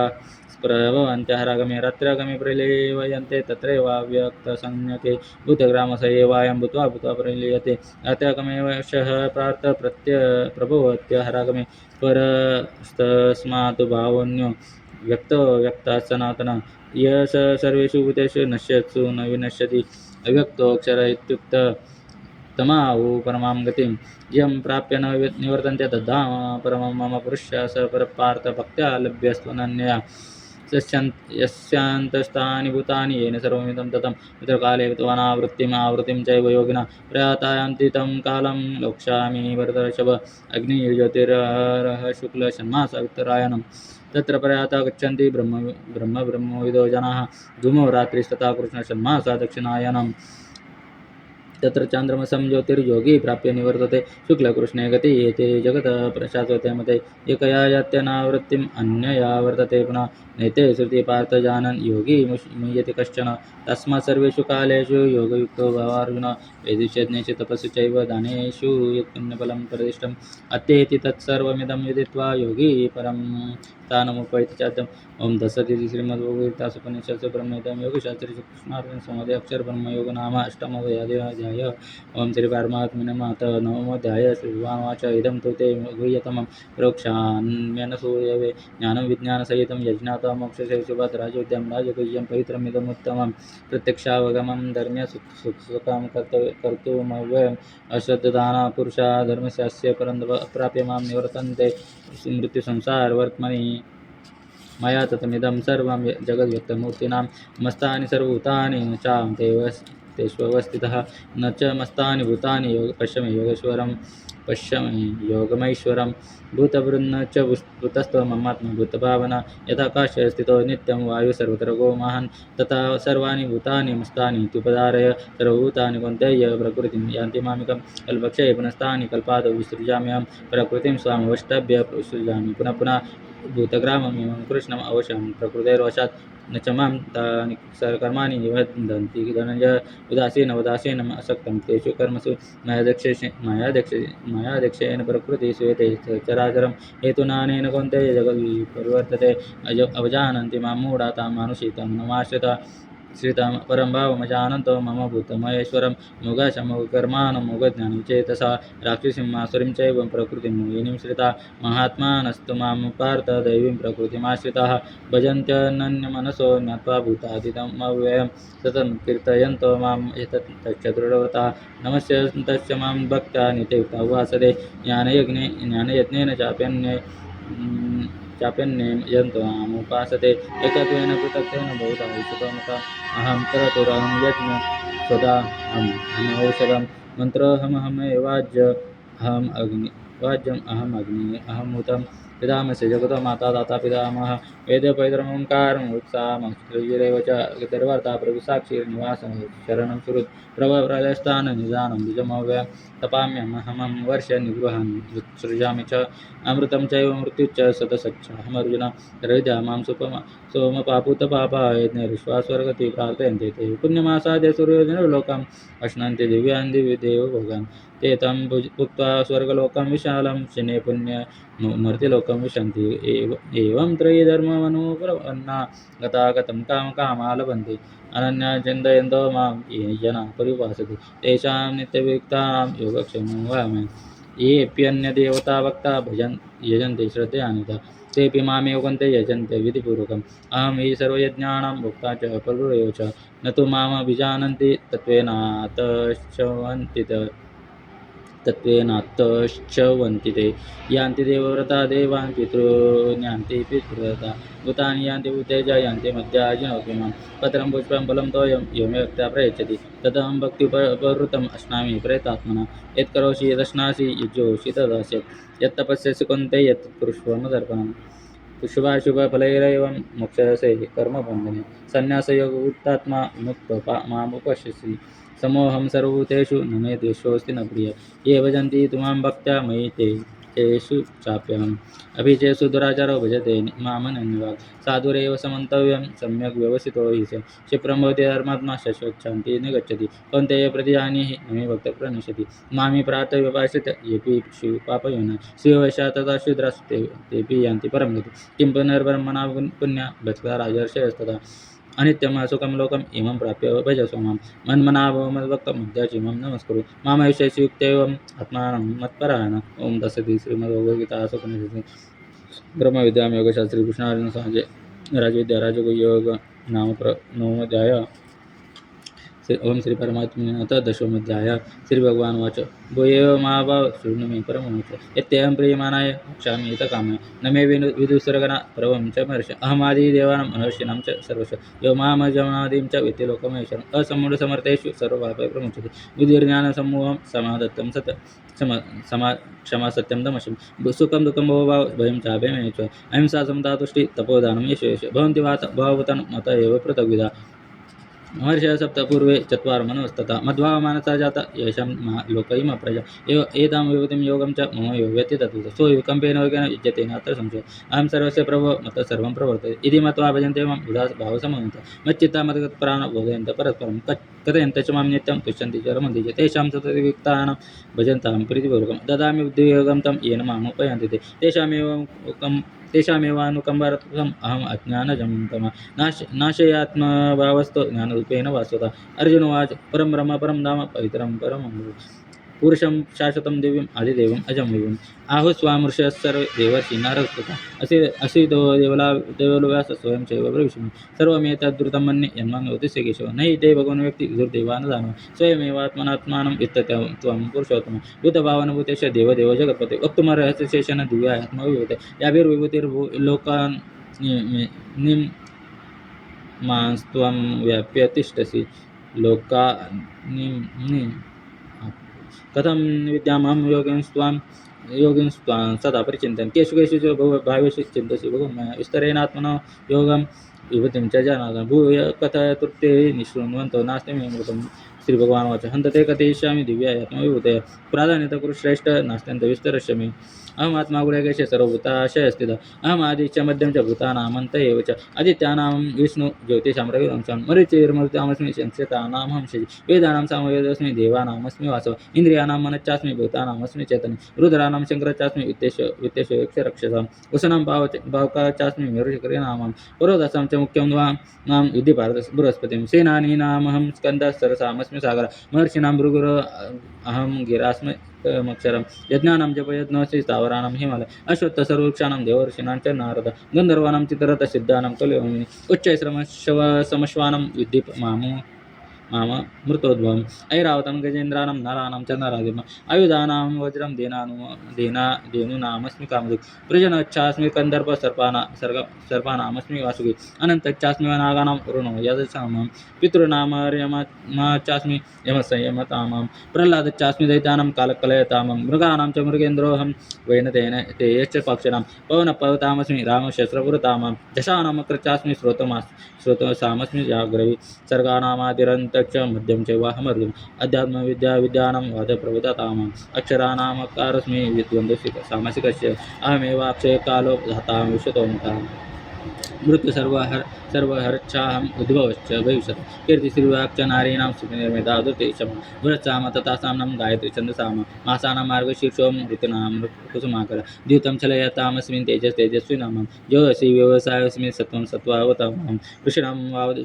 प्रभवन्त्यः रागमे रात्र्यागमे प्रलीयन्ते तत्रैवाव्यक्तसंज्ञके भूतग्रामस एवायं भूत्वा भूत्वा प्रलीयते रात्र्यागमे वशः प्रार्थ प्रभवत्यः रागमे परस्तस्मात् भावोऽन्यो व्यक्तो व्यक्तात् सनातनः यः स सर्वेषु भूतेषु नश्यत्सु न विनश्यति अव्यक्तोऽक्षर इत्युक्त तमाहु परमां गतिं यं प्राप्य न निवर्तन्ते तद्धाम परमं मम पुरुषः स परपार्थ भक्त्या लभ्यस्त्वनन्यया यस्यान्तस्तानि भूतानि येन सर्वमिदं ततं पितृकाले विद्वानावृत्तिम् आवृत्तिं चैव योगिनः प्रयातायान्ति तं कालं लोक्ष्यामि भरतर्षभ अग्निज्योतिरः शुक्लषण्मासवित्तरायणं तत्र प्रयाता गच्छन्ति ब्रह्मविदो जनाः धूमो रात्रिस्तथा कृष्णषण्मासा दक्षिणायनम् तत्र चान्द्रमसं ज्योतिर्योगी प्राप्य निवर्तते शुक्लकृष्णे गति एते जगत् प्रशास्वते मते एकया यात्यनावृत्तिम् अन्यया वर्तते पुनः नैते श्रुति पार्थ जानन् योगी मुह्यति कश्चन तस्मात् सर्वेषु कालेषु योगयुक्तो भवार्जुन वेदिष्यज्ञेषु तपस्सु चैव दानेषु यत्पुण्यफलं प्रतिष्ठम् अत्येति तत्सर्वमिदं विदित्वा योगी परं स्थानमुपैति चाद्यम् ओं दशदिति श्रीमद्भगवद्गीतासूपनिषत्सु ब्रह्मविद्यां योगशास्त्रे कृष्णार्जुन संवादे अक्षरब्रह्मयोग नाम अष्टमोऽध्यायः ओं श्री परमात्मने नमः नवमोऽध्यायः श्रीभगवानुवाच इदं तु ते गुह्यतमं प्रोक्षाम्यनसूयवे ज्ञानं विज्ञानसहितं यज्ञात्वा मोक्षसे शुभात् राजविद्यां राजगुह्यं पवित्रमिदमुत्तमं प्रत्यक्षावगमं धर्म्यसुखं कर्तुमव्ययम् अश्रद्धदानः पुरुषा धर्मस्यास्य परं प्राप्य मां निवर्तन्ते मृत्युसंसारवर्त्मनि मया ततमिदं सर्वं जगद्व्यक्तमूर्तीनां मस्तानि सर्वभूतानि न चाहं तेष्वस्थितः न च मस्तानि भूतानि पश्यमे योगमैश्वरं भूतभृन्न च भूतस्थममात्मा भूतभावना यथाकाशे स्थितो नित्यं वायु सर्वत्र महान् तथा सर्वाणि भूतानि मस्तानि इत्युपधारय सर्वभूतानि कौन्तेय प्रकृतिं यान्ति मामिकं कल्पक्षये पुनस्तानि कल्पादौ विसृजाम्यहं प्रकृतिं स्वामवष्टभ्य विसृजामि पुनः पुनः भूतग्राममिमं कृष्णम् अवशं प्रकृतेर्वशात् न च मां तानि कर्माणि निबध्नन्ति धनञ्जय उदासीनवदासीनम् असक्तं तेषु कर्मसु मयाध्यक्षेण प्रकृतिः श्रूयते चराचरं हेतुनानेन कौन्तेय जगद्विपरिवर्तते अवजानन्ति मां मूढा तां मानुषीतं नमाश्रिता श्रितं परं भावमजानन्तो मम भूतमहेश्वरं मोघशमोघकर्माणमोघज्ञानविचेतसा राक्षसीं आसुरीं चैव प्रकृतिं मोहिनीं श्रिता महात्मानस्तु मां पार्थ दैवीं प्रकृतिमाश्रिताः भजन्त्यनन्यमनसो ज्ञात्वा भूतादितमव्ययं सतं कीर्तयन्तो मां एतत् दृढव्रताः नमस्यन्तश्च मां भक्त्या नित्ययुक्ता उपासते ज्ञानयज्ञेन चाप्यन्ये यन्तमामुपासते एकत्वेन पृथक्त्वेन बहुधा विशुतमता अहं कर्तुरहं यज्ञ सदा अहमौषधं मन्त्रोऽहमहमेवाज्यम् अग्नि अहमूतं पितामहस्य जगतो माता दाता पितामहः वेदपैतृमोङ्कारम् उत्साहमस्त्रिरेव च गर्वार्था प्रभुसाक्षिर्निवासं शरणं सुहृत् प्रभवप्रलयस्थाननिधानं द्विजमव्ययं तपाम्यहमहं वर्ष निगृहं सृजामि च अमृतं चैव मृत्युश्च सतसच्छमर्जुन सर्वविद्या मां सोमपापूतपापाय यज्ञैर्विश्वास्वर्गति प्रार्थयन्ते ते पुण्यमासाद्य सूर्योजनलोकम् अश्नन्ति दिव्यान् दिव्यदेवभोगान् ते तं भुक्त्वा स्वर्गलोकं विशालं शने पुण्य मर्त्यलोकं विशन्ति एवं त्रयी धर्ममनुप्रपन्ना गतागतं कामकामा लभन्ते अनन्या चिन्तयन्तो मां ये जनाः पर्युपासते तेषां नित्ययुक्तानां योगक्षेमं वहामि येऽप्यन्यदेवता भक्ता यजन्ते श्रद्धयान्विता तेऽपि मामेव कन्ते यजन्ते विधिपूर्वकम् अहं हि सर्वयज्ञानां भोक्ता च प्रभुरेव च न तु मामभिजानन्ति तत्त्वेनात्तश्चवन्ति ते यान्ति देवव्रता देवान् पितॄन्यान्ति पितृव्रता भूतानि यान्ति भूतेजा यान्ति मध्याजिनोऽपि मां पत्रं पुष्पं फलं तोयं यो मे भक्त्या प्रयच्छति तदहं भक्तिप्रवृत्तम् अस्नामि प्रयतात्मना यत्करोषि यदश्नासि यज्जोषि तदास्यत् यत्तपस्यसि कुन्ते यत् कुरुष्व मदर्पणम् शुभाशुभफलैरेवं मोक्षसे कर्मबन्धने संन्यासयोग उत्तात्मा मुक्त मामुपश्यसि समोहं सर्वभूतेषु न मे द्वेषोऽस्ति न प्रिय ये भजन्ति तु मां भक्त्या मयि तेषु चाप्यहम् अभिचेषु दुराचारो भजते मामनन्यवात् साधुरेव समन्तव्यं सम्यक् व्यवसितो हि स क्षिप्रं भवति धर्मात्मा शाश्वतशान्तिः निगच्छति कौन्तेय प्रतिजानीहि न मे भक्तः प्रणश्यति मामि प्रार्थव्यपाश्रित येऽपि पापयोनिनः स्वीयवशा तथा शूद्रास्ते तेऽपि यान्ति परं गतिम् किं पुनर्ब्रह्मणा पुण्या भक्ता राजर्षयस्तथा अनित्यं सुखं लोकम् इमं प्राप्य भजस्व मां मन्मनाभव मद्भक्तं मध्याचिमं नमस्कुरु मामैषयसि युक्तेवम् आत्मानं मत्परायण ओम तत्सत् श्रीमद्भगवद्गीतासु उपनिषत्सु ब्रह्मविद्यां योगशास्त्रे कृष्णार्जुन संवादे राजविद्या राजगुह्योग नाम नवमोऽध्यायः ओम श्री परमात्मने अथ दशमोऽध्याय श्री भगवान वाच भूयो महाभाव शृणु मे परमोच यत्यहं प्रियमाणाय वक्ष्यामि हितकामाय न मे विदुसर्गना प्रभं च महर्ष अहमादि देवानां महर्षीणां च सर्वस्य यो मामजमनादिं च वित्तिलोकमहेश्वरम् असम्मूढसमर्थेषु सर्वपापै प्रमुच्यते बुद्धिर्ज्ञानसम्मोहं समादत्तं सत् क्षमा सत्यं दमशं सुखं दुःखं भवभाव भयं चाभयमेव च अहिंसा समता तुष्टिः तपोदानं यशो भवन्ति भाववतान् मत एव पृथग्विधा महर्षयः सप्तपूर्वे चत्वारो मनवस्तथा मध्वामानसा जाता येषां लोकैमा प्रजा एतां विभूतिं योगं च मम यो व्यतीतत्वतः सो विकम्पेन योगेन युज्यते नात्र संशयः अहं सर्वस्य प्रभो मत्तः सर्वं प्रवर्तते इति मत्वा भजन्ते मां बुधा भावसमन्वितः मच्चित्ता मद्गतप्राणा बोधयन्तः परस्परं कथयन्तः च मां नित्यं तुष्यन्ति च रमन्ति च तेषां सततयुक्तानां भजन्तां प्रीतिपूर्वकं ददामि बुद्धियोगं तं येन मामुपयान्ति ते तेषामेवानुकम्पार्थम् अहम् अज्ञानजं तमः नाशयात्मभावस्तो ज्ञानरूपेण वासुता अर्जुनोवाच परं ब्रह्म परं धाम पवित्रं परमं पुरुषं शाश्वतं दिव्यम् आदिदेवम् अजं विभुम् आहुस्वामृषः सर्वे देवर्षि नारस्तथा असितो देवलोव्यास स्वयं चैव प्रविशमि सर्वमेतद्रुतं मन्ये यन्मां योतिष्य केशव न हि ते भगवान् व्यक्ति दुर्दैवानुदानः स्वयमेवात्मनात्मानं इत्यतं त्वं पुरुषोत्तम भूतभावनुभूतेश देवदेव जगत्पते वक्तुमर्हस्य शेषेण दिव्यात्मविभूते याभिर्विभूतिर्लोकान् मांस्त्वं व्याप्य तिष्ठसि लोकानि कथं विद्यामहं योगिंस्त्वां सदा परिचिन्तयन् केषु केषु च भावेषु चिन्तसि भगवन्मया विस्तरेणात्मनो योगं विभूतिं च जानातु भूय कथय तृप्ते निःशृण्वन्तो नास्ति मे मृतं श्रीभगवानुवाच हन्तते कथयिष्यामि दिव्यात्मविभूतयः प्राधान्यतः कुरु श्रेष्ठ नास्त्यन्तविस्तरस्य मे अहमात्मा गुणकेशे सर्वभूताशय स्थितः अहमादिश्च मध्यं च भूतानामन्त एव च आदित्यानां विष्णु ज्योतिषां रविवंशं मरीचिर्मरुतामस्मि संस्कृतानां हंसि वेदानां सामवेदोऽस्मि देवानामस्मि वासव इन्द्रियाणां मनश्चास्मि भूतानामस्मि चेतनं रुद्राणां शङ्करश्चास्मि वित्तेषु वसनं भावकाचास्मि मेरुशकरीनामं पुरोदशां च मुख्यं मां विद्धि भारत बृहस्पतिं सेनानीनामहं स्कन्दः सरसामस्मि सागरः महर्षीणां भृगुरो अहं गिरास्मि मक्षरं यज्ञानां जपयज्ञोऽस्ति स्थावराणां हिमालय अश्वत्थ सर्ववृक्षाणां देवर्षीणां च नारद गन्धर्वाणां चित्ररथ सिद्धानां कलयोमिनि उच्चैश्रमश्वानं विद्धि माम मृतोद्भवम् ऐरावतं गजेन्द्राणां नराणां च नराधिपम् आयुधानां वज्रं धेनूनामस्मि कामधुक् प्रजनच्छास्मि कन्दर्प सर्पानामस्मि वासुकी अनन्तच्चास्मि नागानां वरुणो यदसामं पितॄणामर्यमाचास्मि यमसंयमतामं प्रह्लादच्चास्मि दैत्यानां कालकलयतामं मृगाणां च मृगेन्द्रोऽहं वैनतेन ते यश्च पक्षिणां पवनपर्वतामस्मि रामशस्त्रपुरतामं दशानामक्रचास्मि श्रोतसामस्मि जाग्रवी सर्गाणामादिरन्तच्च मध्यं च वाहमर्जुन अध्यात्मविद्यानां वादप्रवदतामम् अक्षराणामकारस्मि विद्वन्द्वस्य सामासिकस्य अहमेवाक्षयकालो धातां विश्वतोमुखः मृत्युसर्वहर सर्वहर्षाहम् उद्भवश्च भविष्यत् कीर्तिश्रीवाक्च नारीणां निर्मिता दुर्तेशं वृत्साम तथासाम्नं गायत्री छन्दसाम मासानां मार्गशीर्षों ऋतूनां कुसुमाकर द्यूतं चलयतामस्मिन् तेजस्विनामं ज्योतिषि व्यवसायोऽस्मि सत्त्वं सत्त्वावतामहं ऋषीणां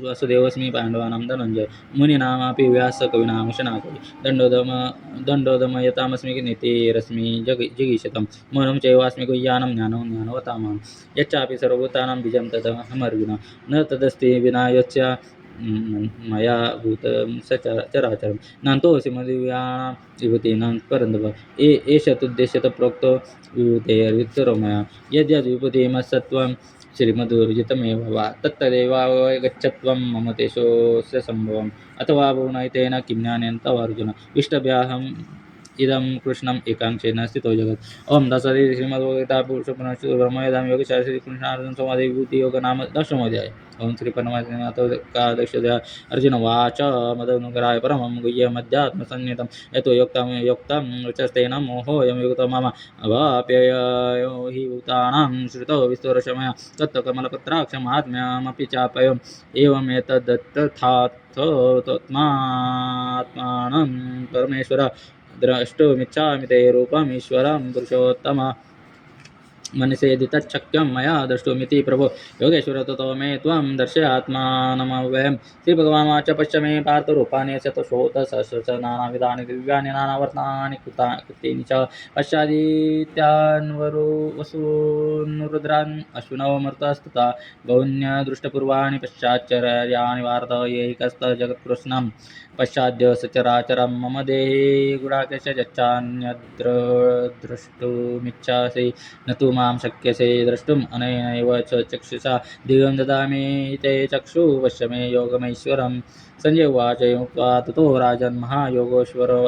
वासुदेवस्मि पाण्डवानां धनञ्जय मुनीनामपि व्यासकवीनां शनाकवि दण्डोदमयतामस्मि नीतिरश्मि जिगीषतं मौनं चैवास्मि गुह्यानं ज्ञानवतामहं यच्चापि सर्वभूतानां बीजं तदहमर्जुन न तदस्ति विना यच्च मया भूतं चराचरं नान्तोऽसि मदिव्यानां विभूतीनां परन्तप एष तुद्देश्यतः प्रोक्तो विभूतेर्विस्तरो मया यद्यद्विभूतिमत्सत्त्वं श्रीमधुर्जितमेव वा तत्तदेवावगच्छत्वं मम तेषोऽस्य सम्भवम् अथवा भुवनैतेन किं ज्ञानेन तव अर्जुन इष्टभ्याहम् इदं कृष्णम् एकांशेन स्थितो जगत् ओम दशरथी श्रीमद्भगवद्गीता पुरुषोत्तमश्री ब्रह्मवेदां योगशास्त्रे श्रीकृष्णार्जुन संवादे विभूतियोग नाम 10मोऽध्याय ओम श्री परमात्मकादक्षोऽध्याय अर्जुन वाच मदनुग्रहाय परमं गुह्यमध्यात्मसंज्ञितं यतो योक्तं उच्चस्तेन मोहोऽयं युक्तो मम अवाप्ययो हि भूतानां श्रुतौ विस्तरशमया तत्त्वकमलपत्राक्षमात्म्यमपि चापयम् एवमेतदत्तथात्मात्मानं परमेश्वर द्रष्टुमिच्छामि ते रूपम् ईश्वरं पुरुषोत्तम मनसेदि तच्छक्यं मया द्रष्टुमिति प्रभो योगेश्वर ततो मे त्वं दर्शयात्मानमव्ययम् श्रीभगवानुवाच पश्य मे पार्थरूपाणि शतशोथसहस्रश नानाविधानि दिव्यानि नानावर्णानि कृतानि च पश्चादित्यान् वसून् रुद्रान् अश्विनौ मरुतस्तथा बहून्यदृष्टपूर्वाणि पश्चाच्चर्याणि वार्तयैकस्तः जगत्कृष्णं पश्चाद्य सचराचरं मम देहे गुडाकेश यच्चान्यद्र द्रष्टुमिच्छासि न तु मां शक्यसे द्रष्टुम् अनेनैव च चक्षुषा दिव्यं ददामि ते चक्षुः पश्य मे योगमैश्वरम् संजय उवाच उक्त्वा ततो राजन् महायोगेश्वरो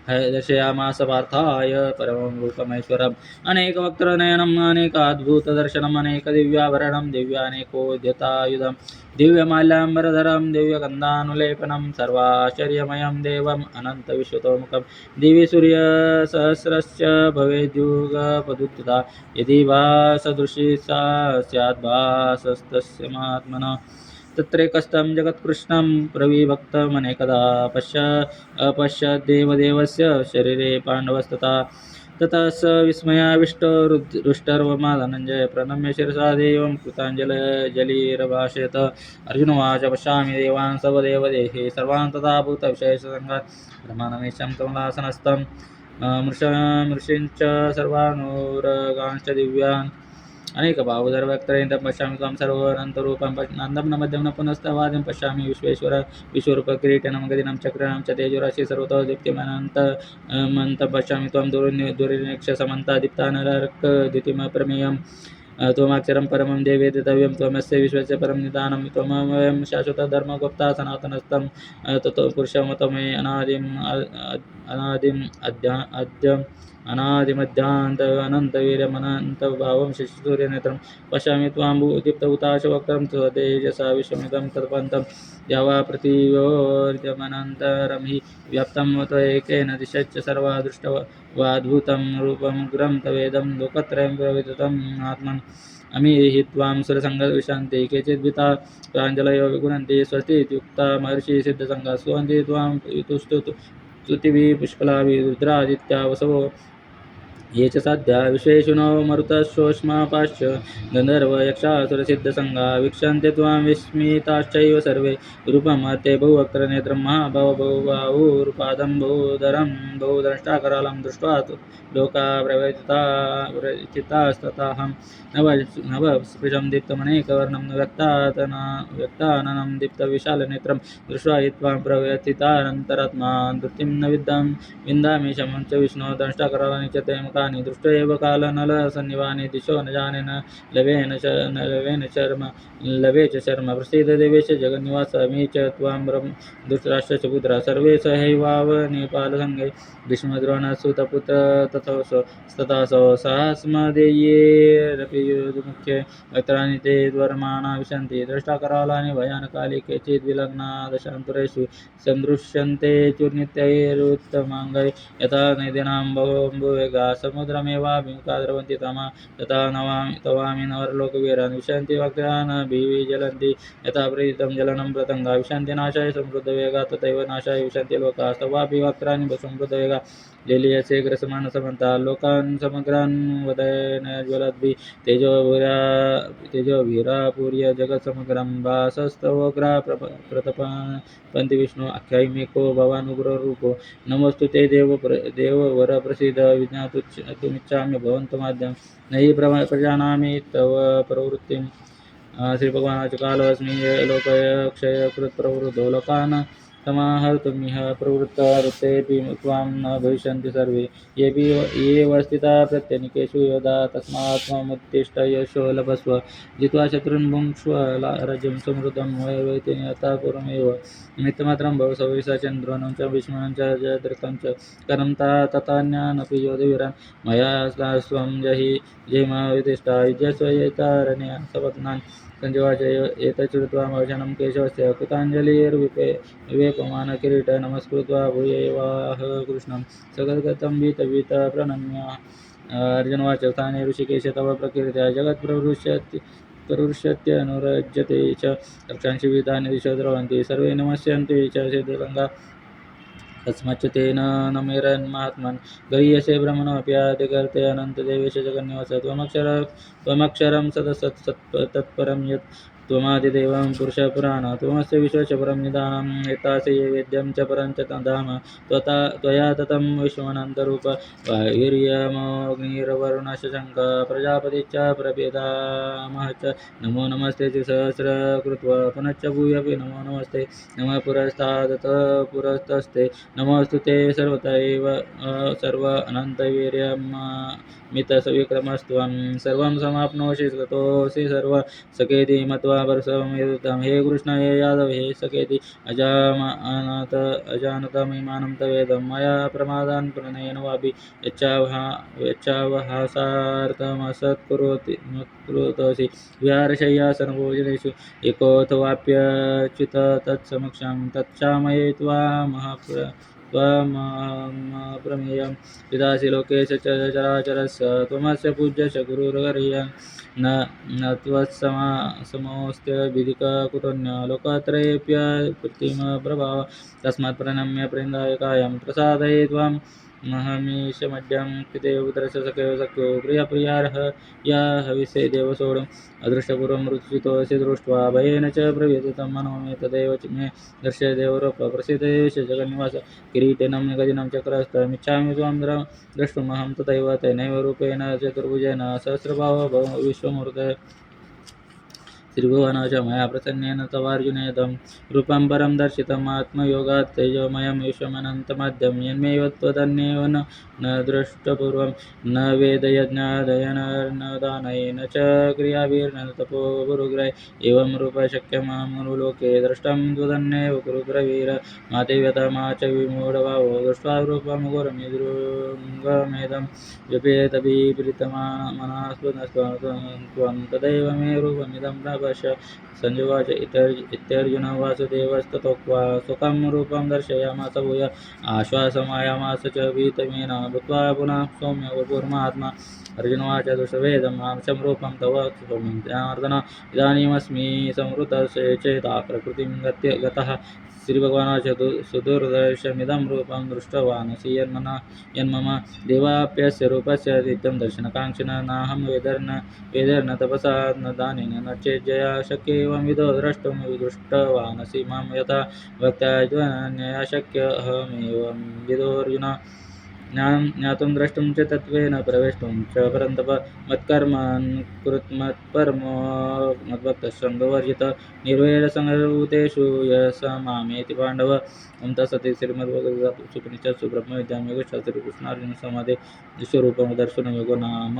दर्शयामास पार्थाय परमं रूपमैश्वरम् अनेकवक्त्रनयनम् अनेकाद्भुतदर्शनम् अनेकदिव्याभरणं दिव्यानेकोद्यतायुधं दिव्यमाल्याम्बरधरं दिव्यगन्धानुलेपनं सर्वाश्चर्यमयं देवम् अनन्तविश्वतोमुखं दिवि सूर्यसहस्रश्च भवेद्युगपदुत्थिता यदि वा सदृशी सा स्यात् भासस्तस्य महात्मनः तत्रैकस्तं जगत्कृष्णं प्रविभक्तमनेकदा अपश्यद्देवदेवस्य शरीरे पाण्डवस्तथा ततः स विस्मयाविष्टो रुष्टर्वमा धनञ्जय प्रणम्य शिरसा देवं कृताञ्जलिरभाषयत अर्जुनोवाच पश्यामि देवान् सर्वदेवदेहे सर्वान् तथा भूतविशेषसङ्गात् ब्रह्माणमीशं कमलासनस्थं मृषींश्च सर्वानूरगांश्च दिव्यान् अनेकबाहुधरवक्त्रयन्तं पश्यामि त्वां सर्वोऽनन्तरूपं नान्दं न मध्यं न पुनस्तवादिं पश्यामि विश्वेश्वर विश्वरूपकिरीटिनं गदिनं चक्रणं च तेजोराशि सर्वतो दीप्तिमनन्तं पश्यामि त्वां दुर्निरीक्षसमन्तादीप्तानरकद्युतिमप्रमेयं त्वमक्षरं परमं देवेदितव्यं त्वमस्य विश्वस्य परं निदानं त्वमवयं शाश्वतधर्मगुप्ता सनातनस्थं ततो पुरुषमतो मे अनादिम् अनादिमध्यान्त अनन्तवीर्यमनन्तभावं शशिसूर्यनेत्रं पश्यामि त्वां दीप्तहुताशवक्त्रं स्वतेजसा विश्वमिदं तत्पन्तं द्यावा पृथिव्योर्जमनन्तरं हि व्याप्तं त्वयैकेन दिशश्च सर्वा दृष्टवाद्भुतं रूपं उग्रं तवेदं लोकत्रयं प्रविदितम् आत्मन् अमी हि त्वां सुरसङ्गविशन्ति केचिद्विता प्राञ्जलयो विगुणन्ति स्वस्ति इत्युक्ता महर्षि सिद्धसङ्गाः स्तुवन्ति त्वां स्तुतिभिः पुष्कलाभिः रुद्रादित्या वसवो ये च सद्या विश्वेषुणो मरुतश्चोष्मापाश्च गन्धर्वयक्षासुरसिद्धसङ्गा वीक्षन्ते त्वां विस्मिताश्चैव सर्वे रूपमते बहुवक्त्रनेत्रं महाबहुबाहुरुपादं बहुधरं बहुद्रष्टाकरालं दृष्ट्वा लोका प्रव्यथितास्तथाहं नवस्पृशं दीप्तमनेकवर्णं व्यक्ताननं दीप्तविशालनेत्रं दृष्ट्वा हि त्वां प्रव्यथितानन्तरात्मा धृतिं न विन्दामि शमं च विष्णो दंष्टाकरालानि च ते मुखानि दृष्ट्वा एव कालनलसन्निवानि दिशो न जाने न लवे च शर्म प्रसीद देवेश जगन्निवास मे च त्वां धृतराष्ट्रस्य पुत्रा सर्वे सहैवावनिपालसङ्गे भीष्मद्रोणसुतपुत्र तथासौ सहस्मदेयेरपि मुख्ये वक्त्राणि ते द्वरमाणा विशन्ति दृष्टाकरालानि भयानकाले केचिद्विलग्ना दशान्तरेषु सन्दृश्यन्ते चूर्णितैरुत्तमाङ्गै यथा नदीनां बहुवेगाः समुद्रमेवाभिमुखा द्रवन्ति तथा तवामि नवलोकवीरान् विशन्ति वक्त्रानभिविज्वलन्ति यथा प्रीतं जलनं प्रतङ्गा विशन्ति नाशाय समृद्धवेगा तथैव नाशाय विशन्ति लोकास्तवापि वक्त्राणि समृद्धवेगा लेलीयसे ग्रसमानसमन्ता लोकान् समग्रान् वदयेन ज्वलद्भिः तेजोभिरापूर्य जगत्समग्रं वासस्तवोग्रा प्रतपन्ति विष्णु आख्यायिमेको भवानुग्ररूपो नमोऽस्तु ते देववर प्रसीद विज्ञातुमिच्छामि भवन्तमाद्यं न हि प्रजानामि तव प्रवृत्तिं श्रीभगवानाच कालोऽस्मि लोकक्षयकृत्प्रवृद्धो लोकान् समाहर्तुमिह प्रवृत्तारुतेऽपि त्वां न भविष्यन्ति सर्वे येव स्थिता प्रत्यनिकेषु योधा तस्मात् त्वमुत्तिष्ठ यशो लभस्व जित्वा शत्रून् भुङ्क्ष्व राज्यं समृद्धं वैवैति यथा पूर्वमेव नित्यमात्रं भव सविशाचन्द्रोणं च विष्णुं च जयद्रकं च करं तथान्यानपि योधवीरान् मया स्वं जहि जयमा वितिष्ठा युज्यस्व एतारण्या सपत्नान् सञ्जवाच एतच्छ्रुत्वा वचनं केशवस्य कृताञ्जलिर्विवेपमान किरीट नमस्कृत्वा भूयैवाह कृष्णं सगद्गतं वीतवीत प्रणम्य अर्जुनवाच स्थाने ऋषिकेश तव प्रकीर्त्या जगत्प्रवृष्यत्यनुरज्यते च रक्षांसि वितानि दिशो द्रवन्ति सर्वे नमस्यन्ति च सिद्धगङ्गा कस्मच्च तेन नमेरन्मात्मन् गरीयसे ब्रह्मणोऽप्यादिकर्ते अनन्तदेवेश जगन्निवास त्वमक्षरं तत्परं यत् त्वमादिदेवं पुरुषपुराण त्वमस्य विश्वस्य परं निधानम् एतासि वेद्यं च परं च धाम त्वया ततं विश्वमनन्तरूप वीर्यमोऽग्निर्वरुणश्च शङ्खः प्रजापतिश्च प्रपेदामः च नमो नमस्ते सहस्र कृत्वा पुनश्च भूयपि नमो नमस्ते नमः पुरस्तादत पुरस्तस्ते नमोऽस्तु ते सर्वत एव सर्व अनन्तवीर्यमितसविक्रमस्त्वं सर्वं समाप्नोषि ततोऽसि सर्व सकेति मत्वा परसवं यदुत्तम हे कृष्ण हे यादव हे सकेति अजानतमिमानं तवेदं मया प्रमादान् प्रणयेन वापि यच्चावहासार्थमसत्कुरुतोऽसि विहारशय्यासनभोजनेषु एकोऽथवाप्यच्युत तत्समक्षं तच्छामये त्वामप्रमेयं पितासि लोकेश चराचरस्य त्वमस्य पूज्यश्च गुरुर्हरियन् न त्वत्समोऽस्त्यभिधिककुतोऽन्य लोकत्रयेऽप्यकृत्रिमप्रभाव तस्मात् प्रणम्य प्रेन्दाय कायं प्रसादये त्वां महमीशमड्यं कृते उदरस्य सख्यो प्रियप्रियार्ह या हविषे देवसोढुम् अदृष्टपूर्वं रुचितोऽसि दृष्ट्वा भयेन च प्रव्यथितं मनो मे तदेव मे दर्शय देवरूप प्रसीदेश जगन्निवास किरीटेन गदिनं चक्रस्थमिच्छामि त्वां द्रष्टुमहं तथैव तेनैव रूपेण चतुर्भुजेन सहस्रभाव विश्वमूर्ते त्रिभुवनाच मया प्रसन्नेन तवार्जुनेदं रूपं परं दर्शितम् आत्मयोगात् तेजोमयं विश्वमनन्तमाद्यं यन्मेव त्वदन्येव न दृष्टपूर्वं न वेदयज्ञादयन दानेन च क्रियाभिर्न तपो गुरुग्रहे एवं रूपशक्यमामुलोके द्रष्टं त्वदन्येव कुरु ब्रवीर मातेव्यथा मा च विमूढभावो दृष्ट्वा रूपं घोरमिदृङ्गमेदं जपेतभिप्रीतमनास्पदस्त्वं तदैव मे रूपमिदं पश्य संजवाच इत्यर्जुन वासुदेवस्ततोक्त्वा स्वकं रूपं दर्शयामास भूय आश्वासमायामास च भीतमेन भूत्वा पुनः सौम्य वपुर्मात्मा अर्जुनवाच दुष्टवेदं मांसं रूपं तव सौम्यं जनार्दन इदानीमस्मि संवृतस्य चेता प्रकृतिं गतः श्रीभगवानाच सुदुर्दर्शमिदं रूपं दृष्टवानसि यन्मम देवाप्यस्य रूपस्य नित्यं दर्शनकाङ्क्षिणः नाहं वेदैर्न तपसा न दानेन न चेज्जया शक्य एवंविधो द्रष्टुं दृष्टवानसि मां यथा भक्त्या त्वनन्यया शक्य अहमेवं विदोऽर्जुन ज्ञातुं द्रष्टुं च तत्त्वेन प्रवेष्टुं च परन्तप मत्कर्मान् कृत्मत्परमो मद्भक्तसङ्गवर्जित निर्वैरसङ्गभूतेषु यश मामेति पाण्डव ओं तत्सत् श्रीमद्भगवद्गीतासूपनिषत्सु ब्रह्मविद्यायां योगशास्त्रे श्रीकृष्णार्जुनसंवादे विश्वरूपदर्शनयोगो नाम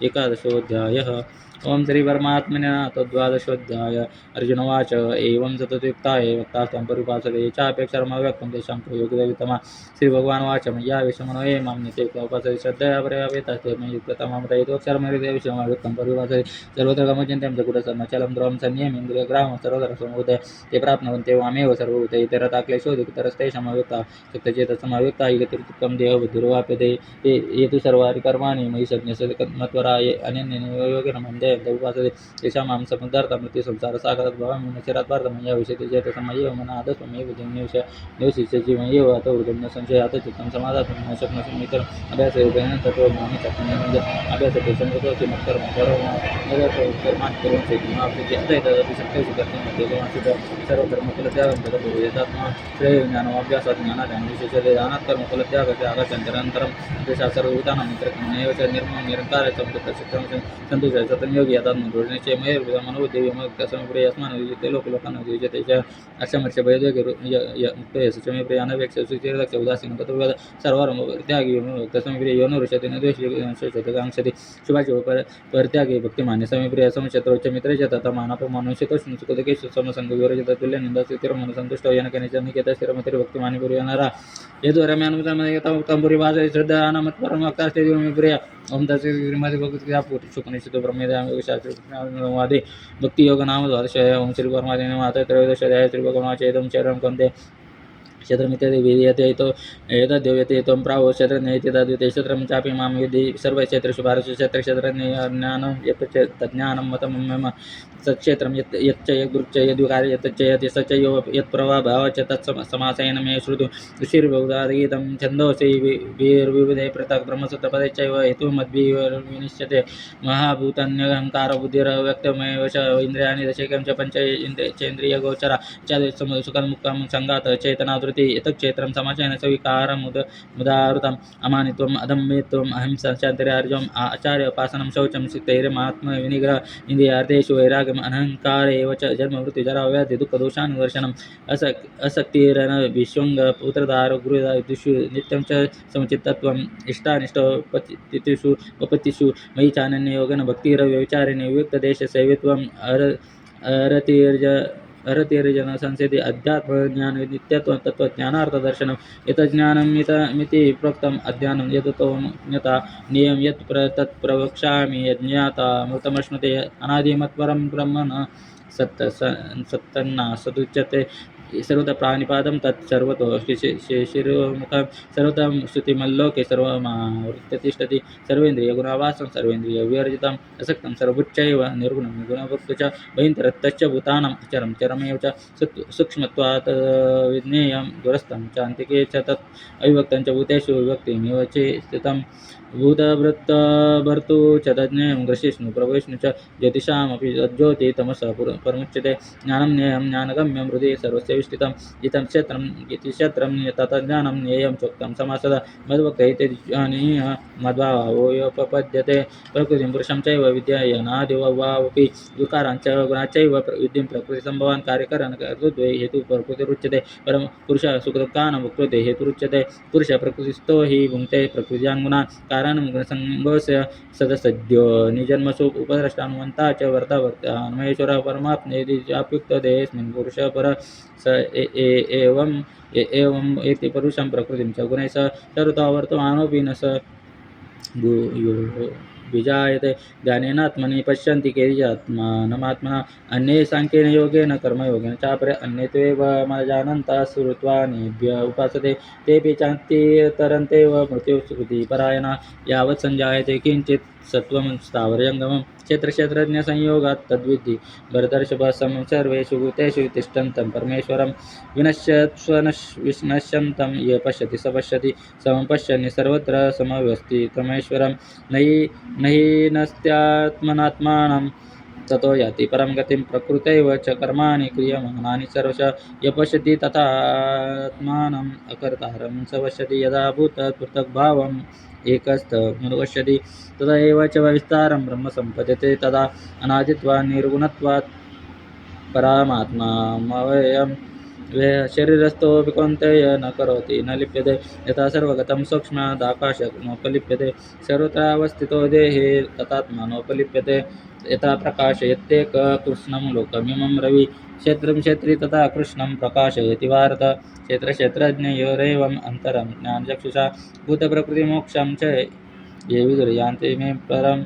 11. ओं श्री परमात्मने तद्वादशोऽध्याय अर्जुनवाच एवं सततयुक्ताये वक्तास्त्वं परिभाषते चाप्यक्षरमव्यक्तं तेषां च योगितवितमा श्रीभगवानुवाच मय्यावेशमनो मे मामनिते उपासते श्रद्धया पर्यावेतास्ते मयि प्रथमामृतयतोक्षरमरिदेविषयमव्यक्तं परिभाषते सर्वत्र गमचिन्त्यं च कुटसन्नचलं ध्रुवं संयमेन्द्रियग्रामं सर्वत्र समुदय ते प्राप्नुवन्ते वामेव सर्वभूत इतरता क्लेशोऽधिकतरस्तेषामव्यक्ता चित्तचेतसमव्यक्ता इगतिर्दुःखं देहबुद्धिर्वाप्यते ये तु सर्वाणि कर्माणि मयि सज्ञस्यमत्वरा ये अनन्येन योगेन मां ध्यायन्त उपासते तेषां मां समुद्धार्थमृत्युः संसारसागरात् भवामि न चिरात्पार्थमय्या विशति चेतसमय्येव मना आदस्त्वमेव निवशिष्य जीवमेव अतो हृदं न संशयात् चित्तं समाधातुं न शक्नोषि मित्रम् अभ्यासेन ततो मामि शक्नुमि अभ्यासते संगतोऽसि मत्कर्म कर्माणि कुर्वन्ति किमाप्यते अत एतदपि शक्येषु कर्तुं मध्येकमासीत् सर्वकर्मफलत्यागं तदपि यदात्मा श्रेयो ज्ञानमभ्यासात् ज्ञानात् विशेषते दानात् कर्मफलत्यागस्य आगच्छन्तरन्तरं तेषां सर्वभूतानां मित्रत्वमेव च निर्ममं निरङ्कारः संवृत्तचित्रं सन्तुष्टः सतन्योगी यदात्मदृढनिश्चयमयर्विदमनोक्तसमप्रिय अस्मान् युज्यते लोकलोकान् युज्यते च अक्षमर्षभयोद्योगे मुक्तये च मे प्रिय अनवेक्ष उदासीन ततो वेद सर्वारंभ त्यागी तस्मप्रिय योनुरुषति न द्वेषति कांक्षति शुभाशुभ परित्यागी भक्तिमान्य समीप्रिय समशत्रौ च मित्रे च तथा मानपमानुषितोष्ण सुखदकेषु समसंग विवरजित तुल्य निंदास्थितिरमन सन्तुष्टो येन केनचित् निकेतः स्थिरमतिर्भक्तिमानि पुर्यनरा यदुरम्यानुतमपुरी भाषे श्रद्धानामत्परमक्तास्ते प्रिय ओम तस्य श्रीमद् भगवद्गीता शुकनिषितो ब्रह्मवेदांगशास्त्रवादे भक्ति योग नाम द्वादशाय ओम श्री परमात्मने नमः त्रयोदशाध्याय श्री भगवानाचेदं चरं कंदे क्षेत्रमित्यादि विधीयते तो एतद्योयते त्वं प्रावो क्षेत्रज्ञेति तद्विते क्षेत्रं चापि मां विद्धि सर्वक्षेत्रेषु भारतेषु क्षेत्रज्ञानं यत् च तज्ज्ञानं मतं मम सत्क्षेत्रं यच्च यदृच्च यद्विकार्य यच्च यत् सच यो यत्प्रभावः च तत्समासेन मे श्रुतु ऋषिर्बहुधागीतं छन्दोषि वीर्विविधे पृथक् ब्रह्मसूत्रपदे चैव हेतुमद्भिर्विनिश्यते महाभूतान्यहङ्कार बुद्धिरव्यक्तमेव च इन्द्रियाणि दशैकं च पंच चेन्द्रियगोचरा सुखमुखं सङ्गात चेतनाधृति यतक्षेत्रं समाचयन सविकारमुदाहृतम् अमानित्वम् अदम्यत्वम् अहिंसा शान्तिरार्जवम् आचार्योपासनं शौचं सिद्धैर्मात्मविनिग्रह इन्द्रियार्थेषु वैराग्यम् अनहङ्कार एव च जन्ममृत्युजराव्याधि दुःखदोषानुवर्षणम् असक्तिरनविश्वङ्गपुत्रदारो गृहदिषु नित्यं च समुचितत्वम् इष्टानिष्टोपतिषु उपपत्तिषु मयि चानन्ययोगेन भक्तिरव्यविचारेण वियुक्तदेशसेवित्वम् अरतिर्जन संसेति अध्यात्मज्ञान नित्यत्व तत्त्वज्ञानार्थदर्शनम् एतज्ज्ञानमिति प्रोक्तम् अज्ञानं यदतोऽन्यथा नियम यत् तत्प्रवक्ष्यामि यज्ञाता मृतमश्नुते अनादिमत्परं ब्रह्म न सत्तन्ना सदुच्यते सर्वतः प्राणिपादं तत् सर्वतो शिरोमुखं सर्वतः श्रुतिमल्लोके सर्वमावृत्य सर्वेन्द्रियगुणावासं सर्वेन्द्रियविवर्जितम् असक्तं सर्वभूतैव निर्गुणं निर्गुणभक्तु च बहिन्तरतश्च भूतानाम् अचरं चरमेव च सूक्ष्मत्वात् विज्ञेयं दूरस्थं चान्तिके च तत् अविभक्तं च भूतेषु विभक्तिमेव च स्थितं भूतभृत्तभर्तु च तज्ज्ञेयं ग्रसिष्णु प्रविष्णु च ज्योतिषामपि तज्ज्योति तमसः परमुच्यते ज्ञानं ज्ञेयं ज्ञानगम्यं हृदि सर्वस्य विष्ठितं जितं क्षेत्रं क्षेत्रं ततज्ञानं ज्ञेयं चोक्तं समासद मद्भक्त इति जानीय मद्भावोपपद्यते प्रकृतिं पुरुषं चैव विद्यायनादिवावपि विकाराञ्च गुणाश्चैव विद्धिं प्रकृतिसम्भवान् कार्यकरणकर्तृत्वे हेतुः प्रकृतिरुच्यते परं पुरुषः सुखदुःखानां प्रकृते हेतुरुच्यते पुरुषः प्रकृतिस्थो हि भुङ्क्ते प्रकृतिजान् गुणान् कारणं गुणसङ्गस्य सदसद्यो निजन्मसु उपद्रष्टानुमन्ता च वर्तवर्तान्महेश्वरः परमात्मेति चाप्युक्तदेहेऽस्मिन् पुरुषः परः स एवम् इति पुरुषं प्रकृतिं च गुणैः स सर्वतो वर्तमानोऽपि न स विजायते ज्ञानेनात्मनि पश्यन्ति केचिदात्मानमात्मना अन्ये साङ्ख्येन योगेन कर्मयोगेन चापरे अन्ये त्वेव जानन्तः श्रुत्वा नेभ्य उपासते तेऽपि चान्तितरन्तेव मृत्युस्मृतिपरायणा यावत् सञ्जायते किञ्चित् सत्त्वं स्थावरजङ्गमं क्षेत्रक्षेत्रज्ञसंयोगात् तद्विद्धि भरतर्षभ समं सर्वेषु भूतेषु तिष्ठन्तं परमेश्वरं विनश्यन्तं ये पश्यति स पश्यति समं पश्यन्नि सर्वत्र समव्यवस्थितमेश्वरं नहि नस्त्यात्मनात्मानं ततो याति परं गतिं प्रकृतैव च कर्माणि क्रियमाणानि सर्वशः य पश्यति तथात्मानम् अकर्तारं स पश्यति यदा भूतपृथग्भावम् एकस्तमनुपश्यति तदा एव च विस्तारं ब्रह्म सम्पद्यते तदा अनादित्वात् निर्गुणत्वात् परमात्मामव्ययम् शरीरस्थोऽपि कौन्तेय न करोति न लिप्यते यथा सर्वगतं सूक्ष्मादाकाशात् नोपलिप्यते सर्वत्रावस्थितो देहे तथात्मा नोपलिप्यते यथा प्रकाशयत्येक कृष्णं लोकमिमं रवि क्षेत्रं क्षेत्री तथा कृष्णं प्रकाशयति भारत क्षेत्रक्षेत्रज्ञयोरेवम् अन्तरं ज्ञानचक्षुषा भूतप्रकृतिमोक्षं च ये विदुर्यान्ति मे परं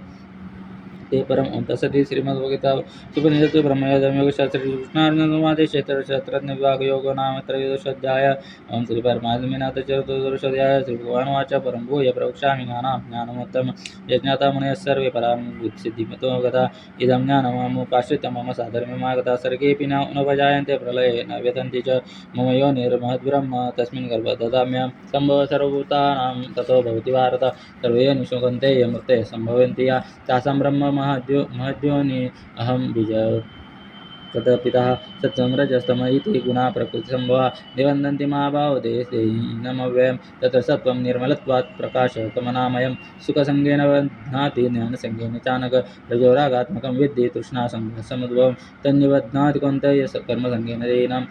ते परम ओम तत्सदी श्रीमद्भगवद्गीता उपनिषत्सु ब्रह्मवेदं योगशास्त्रे कृष्णार्जुनसंवादे क्षेत्रक्षेत्रज्ञ विभाग योगो नाम त्रयोदशोऽध्यायः। ओम श्री परमात्मनाथ चतुर्दशोऽध्यायः। श्री भगवानुवाच परं भूय प्रवक्ष्यामि ज्ञानमुत्तमं यज्ञाता मुनयः सर्वे परां सिद्धिमतो गता इदं ज्ञानममुपाश्रित्य मम साधर्म्यमागता सर्गेऽपि नोपजायन्ते प्रलये न व्यथन्ति च मम योनिर्महद्ब्रह्म तस्मिन् गर्भं ददाम्यहं सम्भवः सर्वभूतानां ततो भवति भारत सर्वे निशोकन्ते ये मृते सम्भवन्ति या तासां ब्रह्म महद्योनि अहं बीज ततपितः सत्त्वं रजस्तम इति गुणा प्रकृतिसम्भवा निबन्धन्ति महाभावो देहिनमव्ययं तत्र सत्त्वं निर्मलत्वात् प्रकाशकमनामयं सुखसङ्गेन बध्नाति ज्ञानसङ्गेन चानक रजोरागात्मकं विद्धि तृष्णासमुद्भवं तन्निबध्नाति कौन्तेय कर्मसङ्गेन देहिनां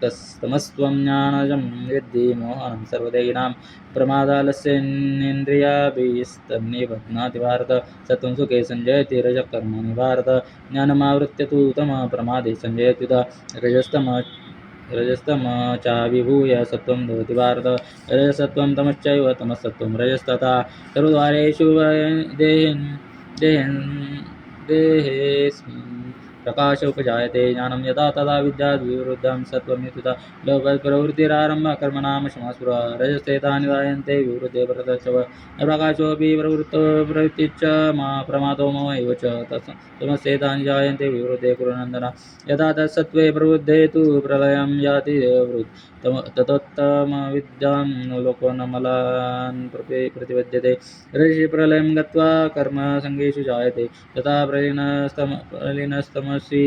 तमस्त्वं ज्ञानजं विद्धि मोहनं सर्वदेहिनां प्रमादालस्येन्द्रियाभिस्तन्निबध्नाति भारत सत्त्वं सुखे सञ्जयति रजः कर्मणि भारत ज्ञानमावृत्य तु तमः प्रमादे सञ्जयत्युत रजस्तमश्चाभिभूय सत्त्वं भवति भारत रजसत्त्वं तमश्चैव तमसत्त्वं रजस्तथा सर्वद्वारेषु देहेऽस्मिन् प्रकाश उपजायते ज्ञानं यदा तदा विद्याद् विवृद्धं सत्त्वमित्युत लोभप्रवृत्तिरारम्भः कर्मणां क्षमास्पृहा रजस्तेतानि जायन्ते विवृद्धे भरतर्षभ न प्रकाशोऽपि प्रवृत्तिश्च प्रमादो मोह एव च तमस्तेतानि जायन्ते विवृद्धे कुरुनन्दन यदा तत्सत्त्वे प्रवृद्धे तु प्रलयं याति ततोत्तमविद्यां लोको न मलान् प्रतिपद्यते रजसि प्रलयं गत्वा कर्मसङ्गेषु जायते तथा प्रलीनस्तमसि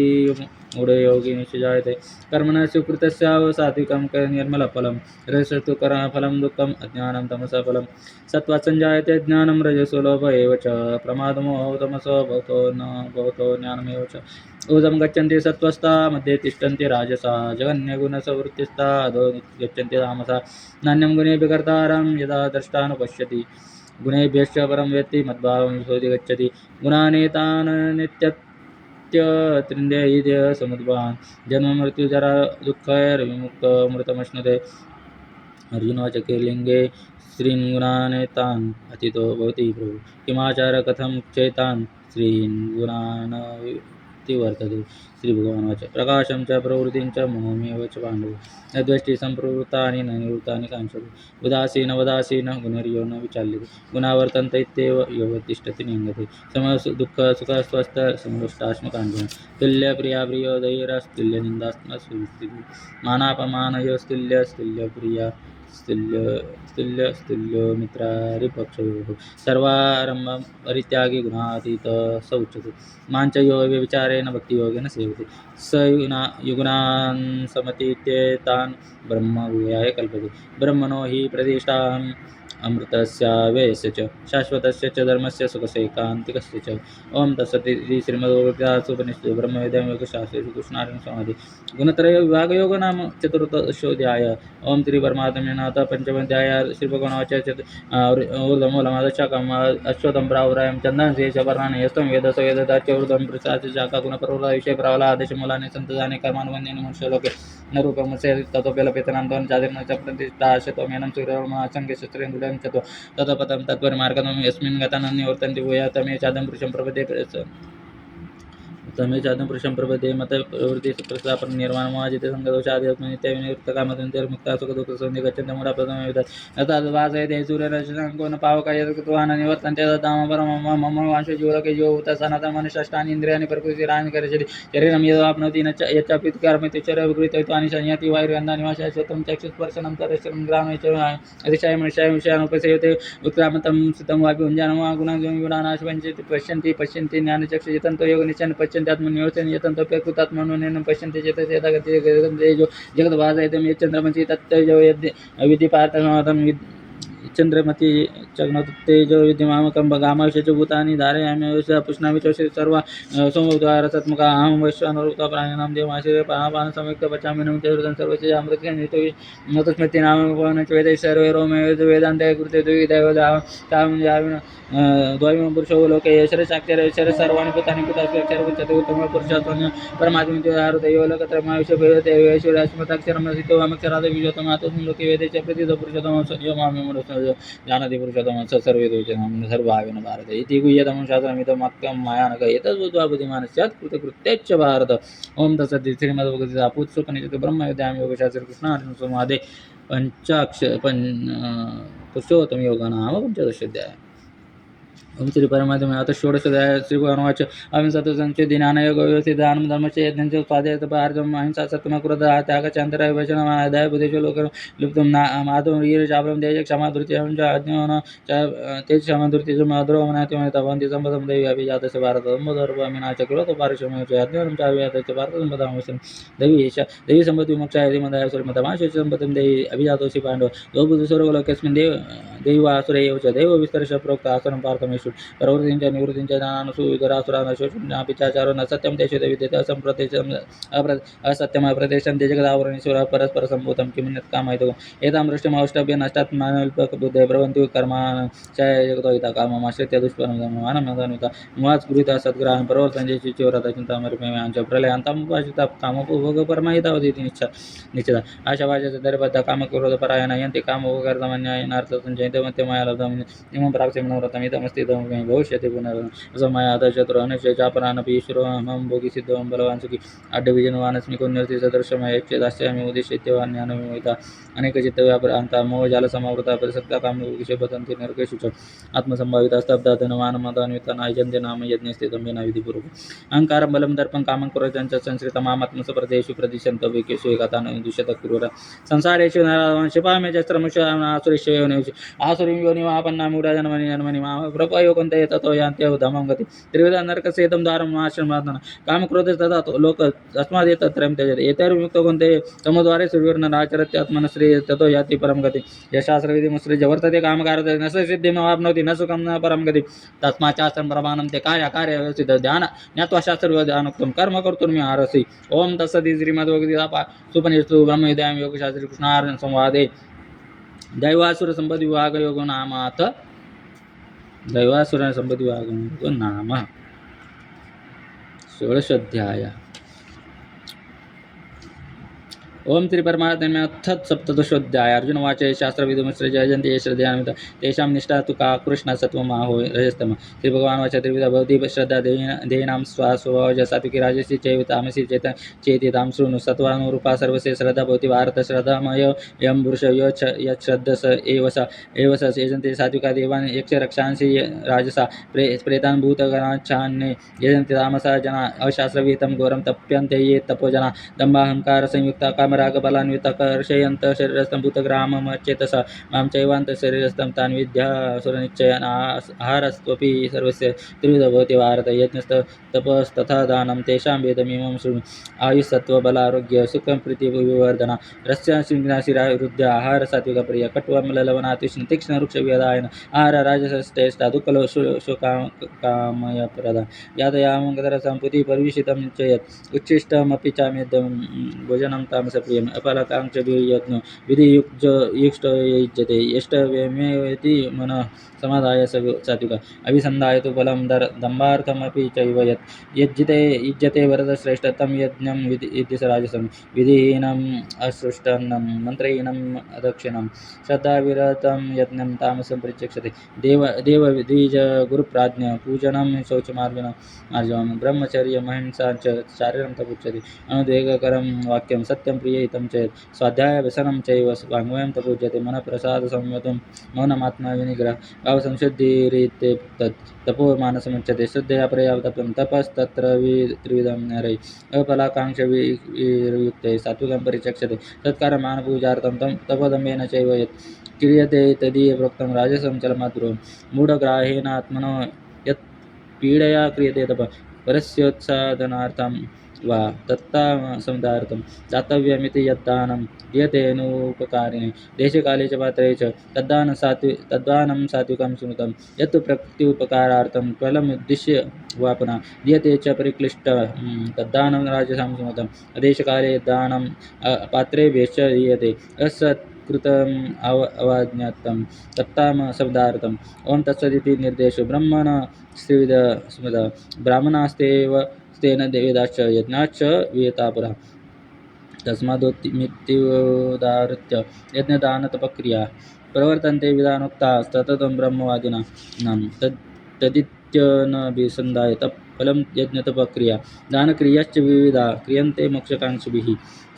मूढयोगिनीषु जायते कर्मणः सुकृतस्य सात्विकं निर्मलफलं रजसस्तु फलं दुःखम् अज्ञानं तमसः फलं सत्त्वात् सञ्जायते ज्ञानं रजसो लोभ एव च प्रमादमोहो तमसो भवतो ज्ञानमेव च ऊर्ध्वं गच्छन्ति सत्त्वस्ता मध्ये तिष्ठन्ति राजसा जगन्यगुणसवृत्तिस्ता अधो गच्छन्ति तामसा नान्यं गुणेभ्यः कर्तारं यदा द्रष्टानुपश्यति गुणेभ्यश्च परं वेत्ति मद्भावं सोऽधि गच्छति गुणानेतान् नित्यत्रिन्द्रिय समुद्भवान् जन्ममृत्युजरा दुःखैर्विमुक्तमृतमश्नुते अर्जुनोवाच कैर्लिङ्गे स्त्रीन् गुणानेतान् अतितो भवति प्रभु किमाचार कथं चेतान् स्त्रीन् गुणान् वर्तते श्रीभगवानुवाच प्रकाशं च प्रवृत्तिं च मोहमेव च पाण्डव न द्वेष्टि सम्प्रवृत्तानि न निवृत्तानि काङ्क्षते उदासीनवदासीनः गुणर्यो न विचाल्यते गुणा वर्तन्त इत्येव यो तिष्ठति नियङ्गते समदुःखसुखस्वस्थसमुष्टाश्मकाञ्चन तुल्यप्रियाप्रियो धैर्यस्तुल्यनिन्दास्तुल्यस्तुतिः मानापमानयोस्तुल्यस्तुल्यप्रिया स्तुल्यो मित्रारिपक्षयोः सर्वारम्भं परित्यागी गुणातीतः स उच्यते माञ्चयो व्यभिचारेण भक्तियोगेन सेवते स युगुणान् समतीत्येतान् ब्रह्मभूयाय कल्पते ब्रह्मणो हि प्रतिष्ठाम् अमृतस्य व्ययस्य च शाश्वतस्य च धर्मस्य सुखसैकान्तिकस्य च ओम तत्सदिति श्रीमद्भगवद्गीतासूपनिषत्सु ब्रह्मविद्यां योगशास्त्रे श्रीकृष्णार्जुनसंवादे गुणत्रय विभागयोग नाम चतुर्थोऽध्याय ओम श्री परमात्मने नाथ पंचमोऽध्याय श्री भगवानुवाच ऊर्ध्वमूलमधश्चाकम् अश्वत्थं प्रावरायं चन्दनं शेषपर्णानि यस्तं वेद स वेददाच्च ऊर्ध्वं पृष्ठाच्च गुणप्रवृत्ता विषये प्रावलादेशमूलानि सन्ततानि कर्मानुबन्धीनि मनुष्यलोके न रूपमुसे ततोऽप्यलपेतनां त्वं चादिर्न च प्रतिष्ठाशतोमेनं सूर्यमासङ्गशस्त्रेन्दुलं च ततपदं तत्परिमार्गं यस्मिन् गता न निवर्तन्ति भूयात् तमे चादं पुरुषं प्रपदे मत प्रवृत्ति प्रस्तापन निर्माण मोहाजिते संगदोषादित्म नित्यविनिवृत्तकामदन्तिर्मुक्ता सुखदुःखसन्धि गच्छन्ति मूढापदमे विदत् तद्वासयते सूर्यरश्मिको न पावका यत्कृत्वा न निवर्तन्ते तद्धाम परमं मम वांशो जीवलोके जीवभूतः सनातनमनुष्ठानि इन्द्रियाणि प्रकृतिराणि करिष्यति शरीरं यदाप्नोति न च यच्चापि कर्मति शरीरविकृतत्वानि संयाति वायुर्गन्धानि वा शाश्वतं चक्षुस्पर्शनं तरश्चनं ग्रामे च अतिशय मनुष्याय विषयानुपसेवते उत्क्रामतं स्थितं वापि भुञ्जानं वा गुणानाश पश्यन्ति ज्ञानचक्षुयतन्तो योगनिश्चयं पश्यन्ति आत्मनियोजन यतन्तोऽप्यकृतात्मनो पश्यन्ति चेतसे यदा गतिर्गतं तेजो जगद्भासयितं यच्चन्द्रमसि तत्तेजो यद् विधि पार्थसमातं चंद्रमती चग्नतेजो विद्यमामकं गामाविषयच भूतानि धारयाम्यवश्य पुष्णामिचोषि सर्व सोमोद्वारसत्मका अहं वैश्वानरूपा प्राणिनां देवमाश्रय प्राणापान संयुक्त पचामि च हृदं सर्वस्य अमृतं नितो नतस्मृति नाम भवनं च वेदैः सर्वे रोमे वेदान्ते कृते द्विदैव द्वयं पुरुषो लोके शरशाक्षर शर सर्वाणि भूतानि कृताक्षर उच्यते उत्तमः पुरुषोत्तमः परमात्मनित्यो लोकत्रयमाविश्य भवते वेश्वरास्मताक्षरमसितो अमक्षराद विजोतमातस्मिन् लोके वेदे च प्रतितो पुरुषोत्तमः योमामि मनुष्यो जानति पुरुषोत्तमः स सर्वेदोचनं सर्वावेन भारत इति गुह्यतमं शास्त्रमिदमक्तं मया न एतद्बुद्ध्वा बुद्धिमान् स्यात् कृतकृत्यश्च भारत ओं तत्सत् श्रीमद्भगवद्गीता पुत्रोपनिषत् ब्रह्मविद्यायां योगशास्त्रे कृष्णार्जुनसंवादे पुरुषोत्तमयोगो नाम पञ्चदशोऽध्यायः। ओम श्री परमात्मा अथ षोडशोऽध्याय श्री भगवानुवाच अहिंसत्वसंचे दिनानयोगो व्यवस्थितानं धर्मस्य यज्ञञ्च स्वाध्यायतपार्थम् अहिंसा सत्यमः क्रोधः त्यागः चान्तरः वचनमादाय बुद्धेषु लोकं लुप्तं माधवं वीरचापलं तेजः क्षमा धृतिः च अज्ञानं च तेज क्षमा धृतिः च मधुरोमनात्यमनिता भवन्ति सम्पदं दैवी अभिजातस्य भारतमधुर्वमिना च कुलतो पारिश्रमेण च अज्ञानं च अभिजातस्य भारतसम्पदामवश्यं दैवी सम्पत्तिविमुक्षाय धीमदाय सुरमतमाशय सम्पदं दैवी अभिजातोऽसि पाण्डव द्वौ बुधस्वर्गलोकेऽस्मिन् दैवासुरैव च दैव विस्तरश प्रोक्त आसनं पार्थमेषु प्रवृत्तिञ्च निवृत्तिञ्च नानानुसूदरासुरानशोषुं पिचाचारो न सत्यं तेषु विद्यते असत्यम् अप्रदेशं ते जगदावरणीश्वरः परस्परसम्भूतं किमन्यत् कामयितुम् एतां दृष्टिमवष्टभ्य नष्टात्मानल्पबुद्धयः प्रभवन्ति कर्मान् च जगतो हिता काममाश्रित्य दुष्परं मानमदान्विता मोहात्स्फुरिता सद्ग्रहान् प्रवर्तन्ते चित्तचिवरतचिन्तामरिमेयाञ्च प्रलयान्तमुपाश्रिता कामोपभोगपरमहितावतीति निश्चिता आशावाचस्य दर्भद्धा कामक्रोधपरायणा यन्ति कामोपकर्तमन्यायनार्थसञ्चयितमत्यमाया लब्धम् इमं प्राप्स्ये मनोरथम् इदमस्ति इदं मे भविष्यति पुनरसमया चतुरो अन्यस्य चापरानपि ईश्वरो अहं भोगिसिद्धोऽहं बलवान् सुखी अड्डविजनवानस्मि कुन्यर्ति सदृशमयच्चे दास्यामि उद्दिश्यैत्यवान्यानविता अनेकचित्तव्यापरान्ता मोहजालसमावृता परिसक्ता कामविषये पतन्ति नरकेषु च आत्मसम्भाविता स्तब्धा धनवानमदान्विता नायजन्ते नाम यज्ञे स्थितं विना विधिपूर्वकम् अहङ्कारं बलं दर्पं कामं क्रोधञ्च संश्रितं मामात्मसप्रदेशु प्रदिशन्तो विकेषु एकतान् दुष्यतः कुर्वन् संसारेषु क्षिपामि च श्रमश्वासुरेषु योनिषु आसुरीं योनिमापन्ना मूढजन्मनि जन्मनि मां प्रपयोगन्ते ततो यान्त्यधमं गति त्रिविधं नरकस्येदं दारं आश्रमार्थन कामक्रोधस्तथा लोक तस्मादेतत्त्रयं त्यजति एतैर्विमुक्तो गन्ते तमोद्वारे सूर्यर्नराचरत्यात्मनः श्री ततो याति परं गति यशास्त्रविधिमुत्सृज्य वर्तते कामकारते न स सिद्धिमवाप्नोति न सुखं न परं गति तस्माच्चास्त्रं प्रमाणं ते कार्याकार्यव्यवस्थितं ध्यान ज्ञात्वा शास्त्रविधानोक्तं कर्म कर्तुं अर्हसि ओं तत्सदि श्रीमद्भगवद्गीता उपनिषत्सु ब्रह्मविद्यायां योगशास्त्रे कृष्णार्जुनसंवादे दैवासुरसम्पद्विभागयोगो नाम षोडशोऽध्यायः। ओम श्री परमात्मे अथ सप्तदशोऽध्यायः। अर्जुनवाच शास्त्रविदुमुत्सृज्य यजन्ति ये श्रद्धयान्विता तेषां निष्ठा तु का कृष्णा सत्त्वमाहो रजस्तमः। श्रीभगवानुवाच त्रिविधा भवति श्रद्धा देहिनां स्वभावज सात्विकी राजसी चैव तामसी चेति तां शृणु सत्त्वानुरूपा सर्वस्य श्रद्धा भवति भारत श्रद्धामयो यं पुरुषो यच्छ्रद्धस एव स यजन्ति सात्विका देवान् यक्षरक्षांसि राजसा प्रेतान् भूतगणाच्छान्ये यजन्ति तामसा जना अशास्त्रविहितं घोरं तप्यन्ते ये तपोजना दम्भाहंकार संयुक्ता कामरागबलान्विता कर्षयन्तः शरीरस्थं भूतग्राममचेतसा मां चैवान्तः शरीरस्थं तान् विद्यासुरनिश्चयान् आहारस्त्वपि सर्वस्य त्रिविधो भवति भारत यज्ञस्तपस्तथा दानं तेषां वेदमिमं शृणु आयुस्सत्त्वबलारोग्य सुखं प्रीतिविवर्धना रस्यासिंहनाशिरा वृद्ध्या आहार सात्विकप्रिय कट्वमलवनातिष्ण तीक्ष्णवृक्षव्यदायन आहार राजसश्रेष्ठा दुःखलो शोकामयप्रदा यातयामङ्गतरसं पुति परिविशितं च यत् उच्छिष्टमपि चामेद्यं भोजनं तामसप्रियम् अपलकाङ्क्षभिर्यत्नो विधियुक्तो यष्टव्यमेवेति मनः समाधाय सात्विक अभिसन्धाय तु बलं दम्भार्थमपि चैव युज्यते वरदश्रेष्ठ तं यज्ञं विद्धि राजसं विधिहीनम् असृष्टन्नं मन्त्रहीनम् अदक्षिणं श्रद्धाविरतं यज्ञं तामसं परिचक्षते देवद्विज गुरुप्राज्ञ पूजनं शौचमार्जनं ब्रह्मचर्यमहिंसा च शारीरं तपुच्यते अनुद्वेगकरं वाक्यं सत्यं प्रियहितं चेत् स्वाध्यायव्यसनं चैव वाङ्मयं तपुज्यते मनःप्रसादसंयतं मौनमात्मा विनिग्रह भावसंशुद्धिरित्येतत् तपोमानसमुच्यते श्रद्धया पर्याप्तं तपस्तत्र त्रिविधं नरै अफलाकाङ्क्षावियुक्ते सात्विकं परिचक्षते तत्कारमानपूजार्थं तपोदम्भेन चैव यत् क्रियते तदीय प्रोक्तं राजसं चलमाद्रोहं मूढग्राहेणात्मनो यत् पीडया क्रियते तप परस्योत्साधनार्थं वा दत्ता समुदार्थं दातव्यमिति यद्दानं दीयतेनोपकारिणे देशकाले च पात्रे च तद्दानं सात्विकं स्मृतं यत्तु प्रत्युपकारार्थं फलमुद्दिश्य वा पुनः दीयते च परिक्लिष्ट तद्दानं राजसं स्मृतम् अदेशकाले दानं पात्रेभ्यश्च दीयते असत्कृतम् अवाज्ञातं दत्ताम शब्दार्थम् ओं तत्सदिति निर्देशो ब्रह्मण स्त्रिविध स्मृत ब्राह्मणास्तेव तेन वेदाश्च यज्ञाश्च विहिता पुरा तस्मादोत्मित्युदाहृत्य यज्ञदानतपक्रिया प्रवर्तन्ते विधानोक्ता सततं ब्रह्मवादिनां तदित्यनभिसन्धाय तत्फलं यज्ञतपक्रिया दानक्रियाश्च विविधा क्रियन्ते मोक्षकाङ्क्षिभिः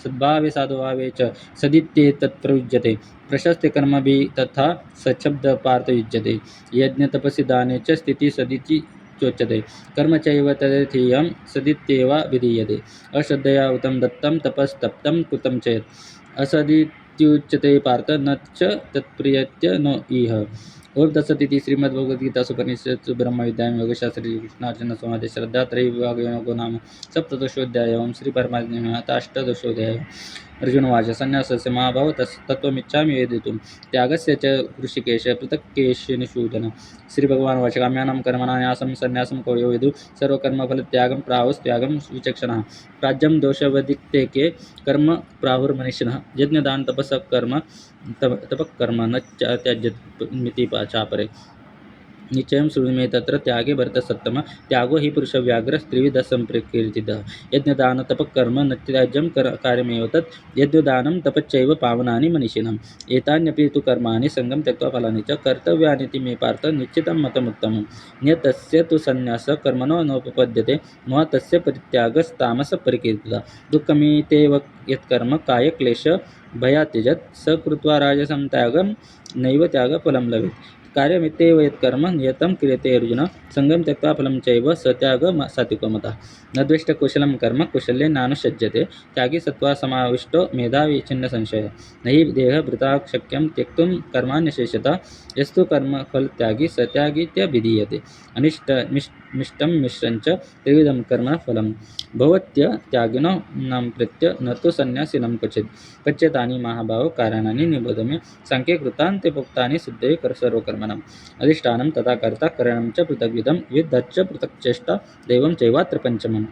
सद्भावे साधुभावे च सदित्येतत्प्रयुज्यते प्रशस्ते कर्मभिः तथा सच्छब्दपार्थयुज्यते यज्ञतपसि दाने च स्थितिः सदिति चोच्यते कर्म चैव तदेथीयं सदित्येव विधीयते अश्रद्धया उतं दत्तं तपस्तप्तं कृतं चेत् असदित्युच्यते पार्थ न च तत्प्रियत्य न इह ओम तत्सदिति श्रीमद्भगवद्गीतासु ब्रह्मविद्यायां योगशास्त्रे कृष्णार्जुन संवादे श्रद्धात्रयविभागयोगो नाम सप्तदशोऽध्यायः ओम श्री परमात्मने अष्टादशोऽध्यायः अर्जुनवाच संन्यासस्य महाभाव तत्त्वमिच्छामि वेदितुं त्यागस्य च ऋषिकेश पृथक्केशिनिषूदन श्रीभगवानुवाच काम्यानां कर्मणां न्यासं सन्न्यासं कवयो विदुः सर्वकर्मफलत्यागं प्राहुस्त्यागं विचक्षणाः प्राज्यं दोषवदिक्तेके कर्म प्राहुर्मनीषिणः यज्ञदानतपसः कर्म तपःकर्म न त्याज्यमिति चापरे निश्चयं शृणुमे तत्र त्यागे भरतसत्तम त्यागो हि पुरुषव्याघ्रस्त्रिविधः सम्प्रकीर्तितः यज्ञदानतपःकर्म न त्याज्यं कार्यमेव तत् यज्ञदानं तपश्चैव पावनानि मनीषिणाम् एतान्यपि तु कर्माणि सङ्गं त्यक्त्वा फलानि च कर्तव्यानीति मे पार्थ निश्चितं मतमुत्तमं न्यतस्य तु सन्न्यासः कर्मणो नोपपद्यते न तस्य परित्यागस्तामसः परिकीर्तितः दुःखमित्येव यत्कर्म कायक्लेश भयात् त्यजत् स कृत्वा राजसं त्यागं नैव त्यागफलं लभेत् कार्यमित्येव यत्कर्म नियतं क्रियते अर्जुन सङ्गं त्यक्त्वा फलं चैव सत्याग सात्विकमतः न द्वेष्टकुशलं कर्म कुशल्ये नानुसज्जते त्यागी सत्त्वसमाविष्टो मेधावी छिन्नसंशयः न हि देहभृता शक्यं त्यक्तुं कर्माण्यशेषतः यस्तु कर्मफलत्यागी स त्यागीत्यभिधीयते मिष्टं मिश्रञ्च त्रिविधं कर्मफलं भवत्यत्यागिनो नाम प्रत्य न तु सन्न्यासिनं क्वचित् पच्यतानि महाभाव कारणानि निबोध मे सांख्ये कृतान्ते प्रोक्तानि सिद्धे सर्वकर्मणाम् अधिष्ठानं तथा कर्ता करणं च पृथग्विधं विद्धश्च पृथक् चेष्टा दैवं चैवात्र पञ्चमं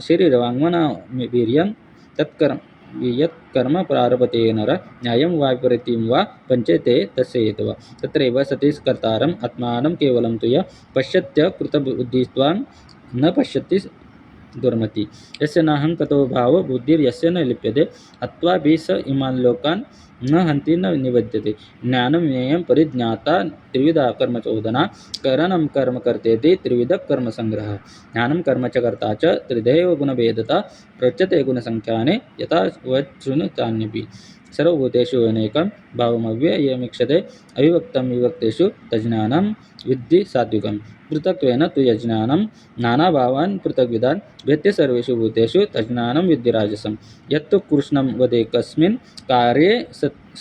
शरीरवाङ्मनवीर्यं तत्कर्म यत्कर्म प्रारभते नर न्यायं वा विपरीतं वा पञ्चेते तस्य हेतवः तत्रैव सति कर्तारम् आत्मानं केवलं तु यः पश्यत्य कृतबुद्धित्वान् न पश्यति दुर्मति यस्य नाहङ्कतो भावो बुद्धिर्यस्य न लिप्यते अत्वापि स इमान् लोकान् न हन्ति न निबध्यते ज्ञानं ज्ञेयं परिज्ञाता त्रिविधा कर्मचोदना करणं कर्म कर्तेति त्रिविधः कर्मसङ्ग्रहः ज्ञानं कर्म च कर्ता च त्रिधैव गुणभेदता प्रोच्यते गुणसङ्ख्याने यथा वच्छृणुतान्यपि सर्वभूतेषु अनेकं भावमव्ययमीक्षते अविभक्तं विभक्तेषु तज्ज्ञानं विद्धि सात्विकं पृथक्त्वेन तु यज्ञानं नानाभावान् पृथग्विधान् वेत्य सर्वेषु भूतेषु तज्ज्ञानं विद्धि राजसं यत्तु कृष्णं वदेकस्मिन् कार्ये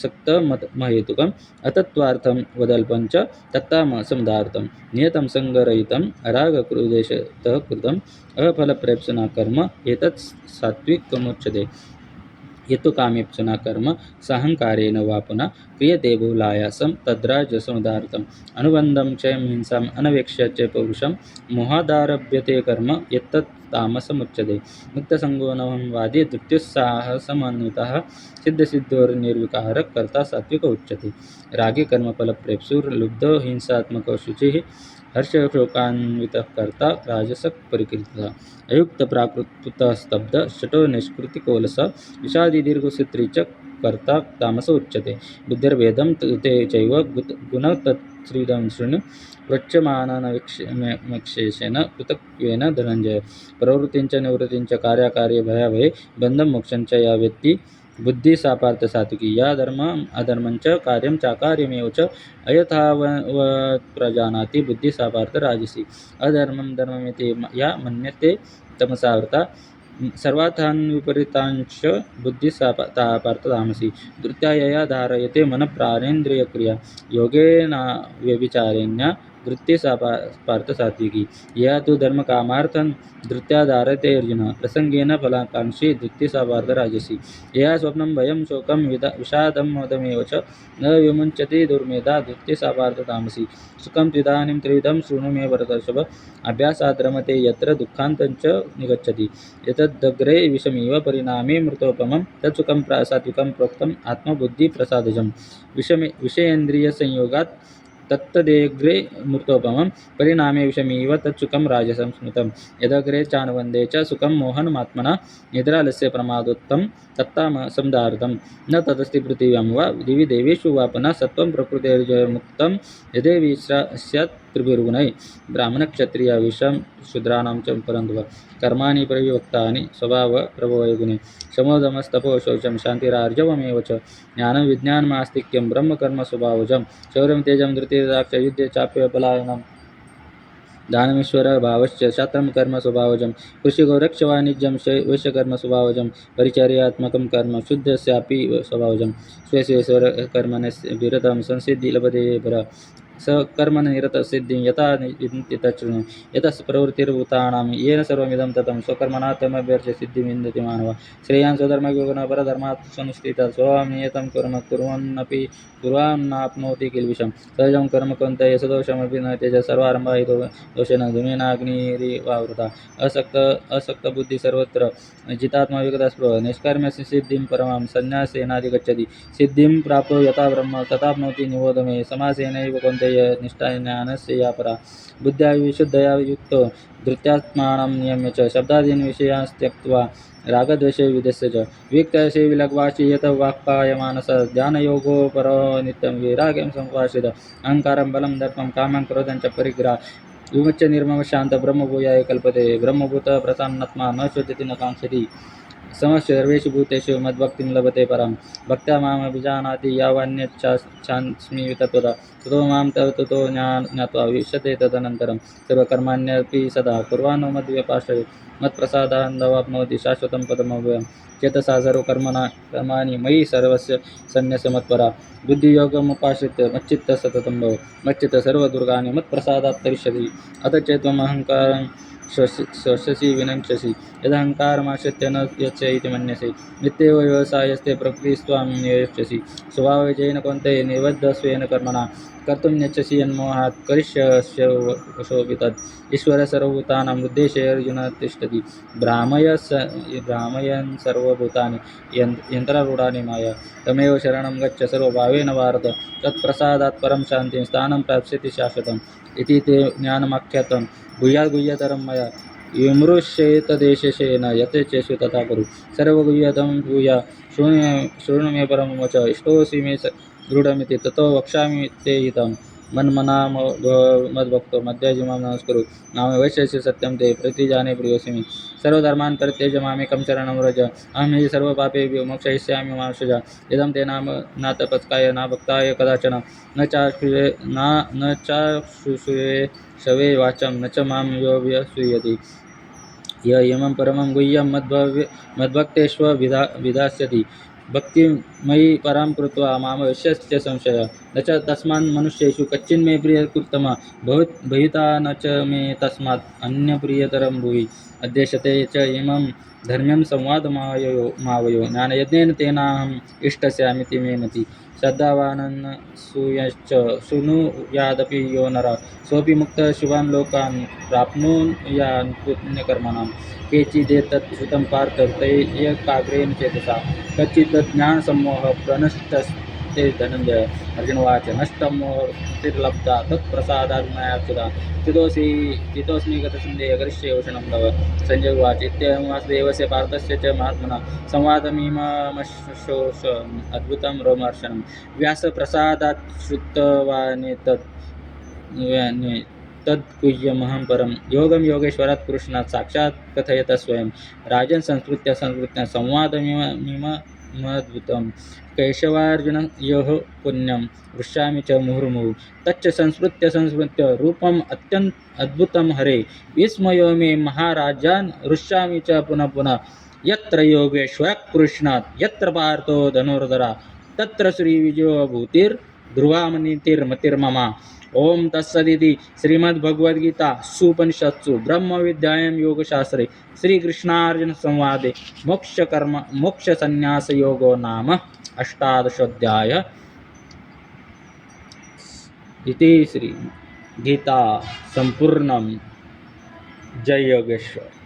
सक्तमहेतुकम् अतत्त्वार्थं वदल्पं च तत्तामसमुदार्थं नियतं सङ्गरहितं अरागक्रोधेशतः कृतम् अफलप्रेप्सुना कर्म एतत् सात्विकमुच्यते यत्तु कामेप्सुना कर्म साहङ्कारेण वा पुनः क्रियते बहुलायासं तद्राजसमुदार्थम् अनुबन्धं क्षयं हिंसाम् अनवेक्ष्य च पौरुषं मोहादारभ्यते कर्म यत्तत् तामसमुच्यते मुक्तसङ्गो नवंवादी धृत्युत्साहसमन्वितः सिद्धसिद्धोर्निर्विकारः कर्ता सात्विक उच्यते रागे कर्मफलप्रेप्सुर्लुब्धो हिंसात्मको शुचिः हर्षशोकान्वितः कर्ता राजसः परिकीर्तितः अयुक्तप्राकृतस्तब्ध शटो निष्कृतिकोलस विषादिदीर्घसूत्री च कर्ता तामस उच्यते बुद्धिर्भेदं ते चैव गुणतत्त्रिदं शृणु प्रोच्यमाननविक्षेषेण पृथक्त्वेन धनञ्जय प्रवृत्तिं च निवृत्तिं च कार्याकार्ये भयाभये बन्धं मोक्षं च या व्यक्ति बुद्धि सा पार्थ सात्विकी या धर्मम् अधर्मं च कार्यं चाकार्यमेव च अयथावत् प्रजानाति बुद्धि सा पार्थ राजसी अधर्मं धर्ममिति या मन्यते तमसावृता सर्वार्थान् विपरीतांश बुद्धि सा पार्थ तामसी धृत्या यया धारयते मनः प्राणेन्द्रियक्रिया योगेन व्यभिचारेण्या धृत्ये पार्थ सात्विकी या तु धर्मकामार्थं धृत्यादारते अर्जुन प्रसंगेन फलाकांक्षी धृत्ये पार्थ राजसी या स्वप्नं भयं शोकं विषादं मोदमेव च न विमुञ्चति दुर्मेधा धृत्ये पार्थ तामसी सुखं त्विदानीं त्रिविधं शृणु मे भरतर्षभ अभ्यासाद् रमते यत्र दुःखान्तञ्च निगच्छति एतदग्रे विषमिव परिणामे मृतोपमं तत्सुखं सात्विकं प्रोक्तम् आत्मबुद्धिप्रसादजं विषयेन्द्रियसंयोगात् तत्तदेग्रे मृतोपमं परिणामे विषमिव तत्सुखं राजसं स्मृतं यदग्रे चानुबन्धे च सुखं मोहनमात्मना निद्रालस्य प्रमादोत्तं तत्तामसं न तदस्ति पृथिव्यां वा दिवि देवेषु वा पुनः सत्त्वं प्रकृतेर्जयमुक्तं यदेवी स्यात् त्रिभिर्गुणैः ब्राह्मणक्षत्रियविषं शूद्राणां च परन्तु कर्माणि प्रविभक्तानि स्वभावप्रभवैर्गुणे शमोदमस्तपो शौचं शान्तिरार्जवमेव च ज्ञानं विज्ञानमास्तिक्यं ब्रह्मकर्मस्वभावजं शौर्यं तेजं धृतिर्दाक्ष युद्धे चाप्यपलायनं दानमीश्वरभावश्च शास्त्रं कर्मस्वभावजं कृषिगौरक्षवाणिज्यं वैश्यकर्मस्वभावजं परिचर्यात्मकं कर्म शुद्धस्यापि स्वभावजं स्वेश्वेश्वरकर्मणि विरतं संसिद्धि लभते पर सकर्मनिरतसिद्धिं यथा विन्दति तच्छृणु यतः प्रवृत्तिर्भूतानां येन सर्वमिदं ततं स्वकर्मणा तमभ्यर्च्य सिद्धिं विन्दति मानवः श्रेयान् स्वधर्मयोगेन परधर्मात् संस्थितः स्वनियतं कर्म कुर्वान्नाप्नोति किल्बिषं सहजं कर्म कौन्तेय सदोषमपि न त्यज सर्वारम्भा हि दोषेण धूमेनाग्निरिवावृता असक्तबुद्धिः सर्वत्र जितात्मा विगतस्पृह निष्कर्म्य सिद्धिं परमां संन्यासेनाधिगच्छति सिद्धिं प्राप्तो यथा ब्रह्म तथाप्नोति निबोध मे समासेनैव कौन्तेय निष्ठाज्ञानस्य या परा बुद्ध्या विशुद्धया युक्तो धृत्यात्मानं नियम्य च शब्दादीन् विषयान् त्यक्त्वा रागद्वेषे विदेस्य च विक्तयसे विलग्वाशी यत वाक्कायमानस ध्यानयोगो परो नित्यं वैराग्यं सम्पाश्रित अहङ्कारं बलं दर्पं कामं क्रोधं च परिग्रह विमुच्य निर्मम शान्त ब्रह्मभूयाय कल्पते ब्रह्मभूत प्रसन्नात्मा न शुद्धति न काङ्क्षति समस्त सर्वेषु भूतेषु मद्भक्तिं लभते परां भक्त्या मामभिजानाति यावन्यच्छास्मि तत्त्वतः ततो मां ततो ज्ञात्वा विशते तदनन्तरं सर्वकर्माण्यपि सदा कुर्वाणो मद्व्यपाश्रये मत्प्रसादान्नवाप्नोति शाश्वतं पदमव्ययं चेतसा सर्वकर्माणि मयि सर्वस्य सन्न्यसमत्परा बुद्धियोगमुपाश्रित्य मच्चित्तः सततं भव मच्चित्तः सर्वदुर्गाणि मत्प्रसादात् तरिष्यति अथ चेत्त्वम् अहङ्कारं श्वससि विनङ्क्षसि यदहङ्कारमाश्रित्य न यच्छ इति मन्यसे नित्येव व्यवसायस्ते प्रकृतिस्त्वां नियोक्ष्यसि स्वभावजयेन कौन्तेय निबद्धस्वेन कर्मणा कर्तुं यच्छसि यन्मोहात् करिष्यस्य वशोऽपि तत् ईश्वरः सर्वभूतानां उद्देश्य अर्जुन तिष्ठति भ्रामयन् सर्वभूतानि यन्त्रारूढानि माया तमेव शरणं गच्छ सर्वभावेन भारत तत्प्रसादात् परं शान्तिं स्थानं प्राप्स्यति शाश्वतम् इति ते ज्ञानमाख्यातं गुह्यातरं मया विमृश्येतदेशेन यथेच्छेषु तथा कुरु सर्वगुह्यतं भूया शृणु मे परं वच इष्टोऽसि मे दृढमिति ततो वक्ष्यामि ते हितं मन्मना मद्भक्तो मध्याजिमां नमस्कुरु नाम वैश्यस्य सत्यं ते प्रतिजाने प्रियोऽसि मे सर्वधर्मान् परित्यज्य मामेकं शरणं व्रज अहं हि सर्वपापेभ्यो मोक्षयिष्यामि मा शुजा इदं ते नाम न तपस्काय न भक्ताय कदाचन न चाशुषुवे शवे वाचं न च मां योऽभ्यसूयति य इमं परमं गुह्यं मद्भक्तेष्वभिधास्यति भक्तिमयि परां कृत्वा मां वैश्यस्य संशयः न च तस्मान् मनुष्येषु कच्चिन्मे प्रियकृत्तमः भविता न च मे तस्मात् अन्यप्रियतरं भुवि अद्देशते च इमं धर्म्यं संवादमावयो ज्ञानयज्ञेन तेनाहम् इष्टस्यामिति मे मतिः श्रद्धावानन् सूयश्च शृणुयादपि यो नरः सोऽपि मुक्तः शुभान् लोकान् प्राप्नुयान् पुण्यकर्मणां केचिदेतत् श्रुतं पार्थ तैर्यकाग्रेण चेतसा कच्चित् ज्ञानसम्मोहः प्रनष्टस्ते धनञ्जय अर्जुनोवाच नष्टं मोहतिर्लब्धा तत्प्रसादात् मया क्षुधा स्थितोऽस्मि गतसन्देहः करिष्ये उषणं तव सञ्जय उवाच इत्येवं वासुदेवस्य पार्थस्य च महात्मनः संवादमिममशोष अद्भुतं रोमहर्षणं व्यासप्रसादात् श्रुतवानेतत् तद्गुह्यमहं परं योगं योगेश्वरात् कृष्णात् साक्षात् कथयत स्वयं राजन् संस्कृत्य संवादमिममद्भुतं कैशवार्जुनयोः पुण्यं वृष्यामि च मुहुर्मुहुः तच्च संस्मृत्य रूपम् अद्भुतं हरे विस्मयो मे महाराजान् वृष्यामि च पुनः पुनः यत्र योगेश्वरः कृष्णात् यत्र पार्थो धनुर्धरा तत्र श्रीविजयो भूतिर्ध्रुवामनीतिर्मतिर्मम ओम तत्सदिति श्रीमद्भगवद्गीता सुपनिषत्सु ब्रह्मविद्यायां योगशास्त्रे श्रीकृष्णार्जुनसंवादे मोक्षसन्न्यासयोगो नाम अष्टादशोऽध्यायः इति श्री गीता संपूर्णं। जय योगेश्वर।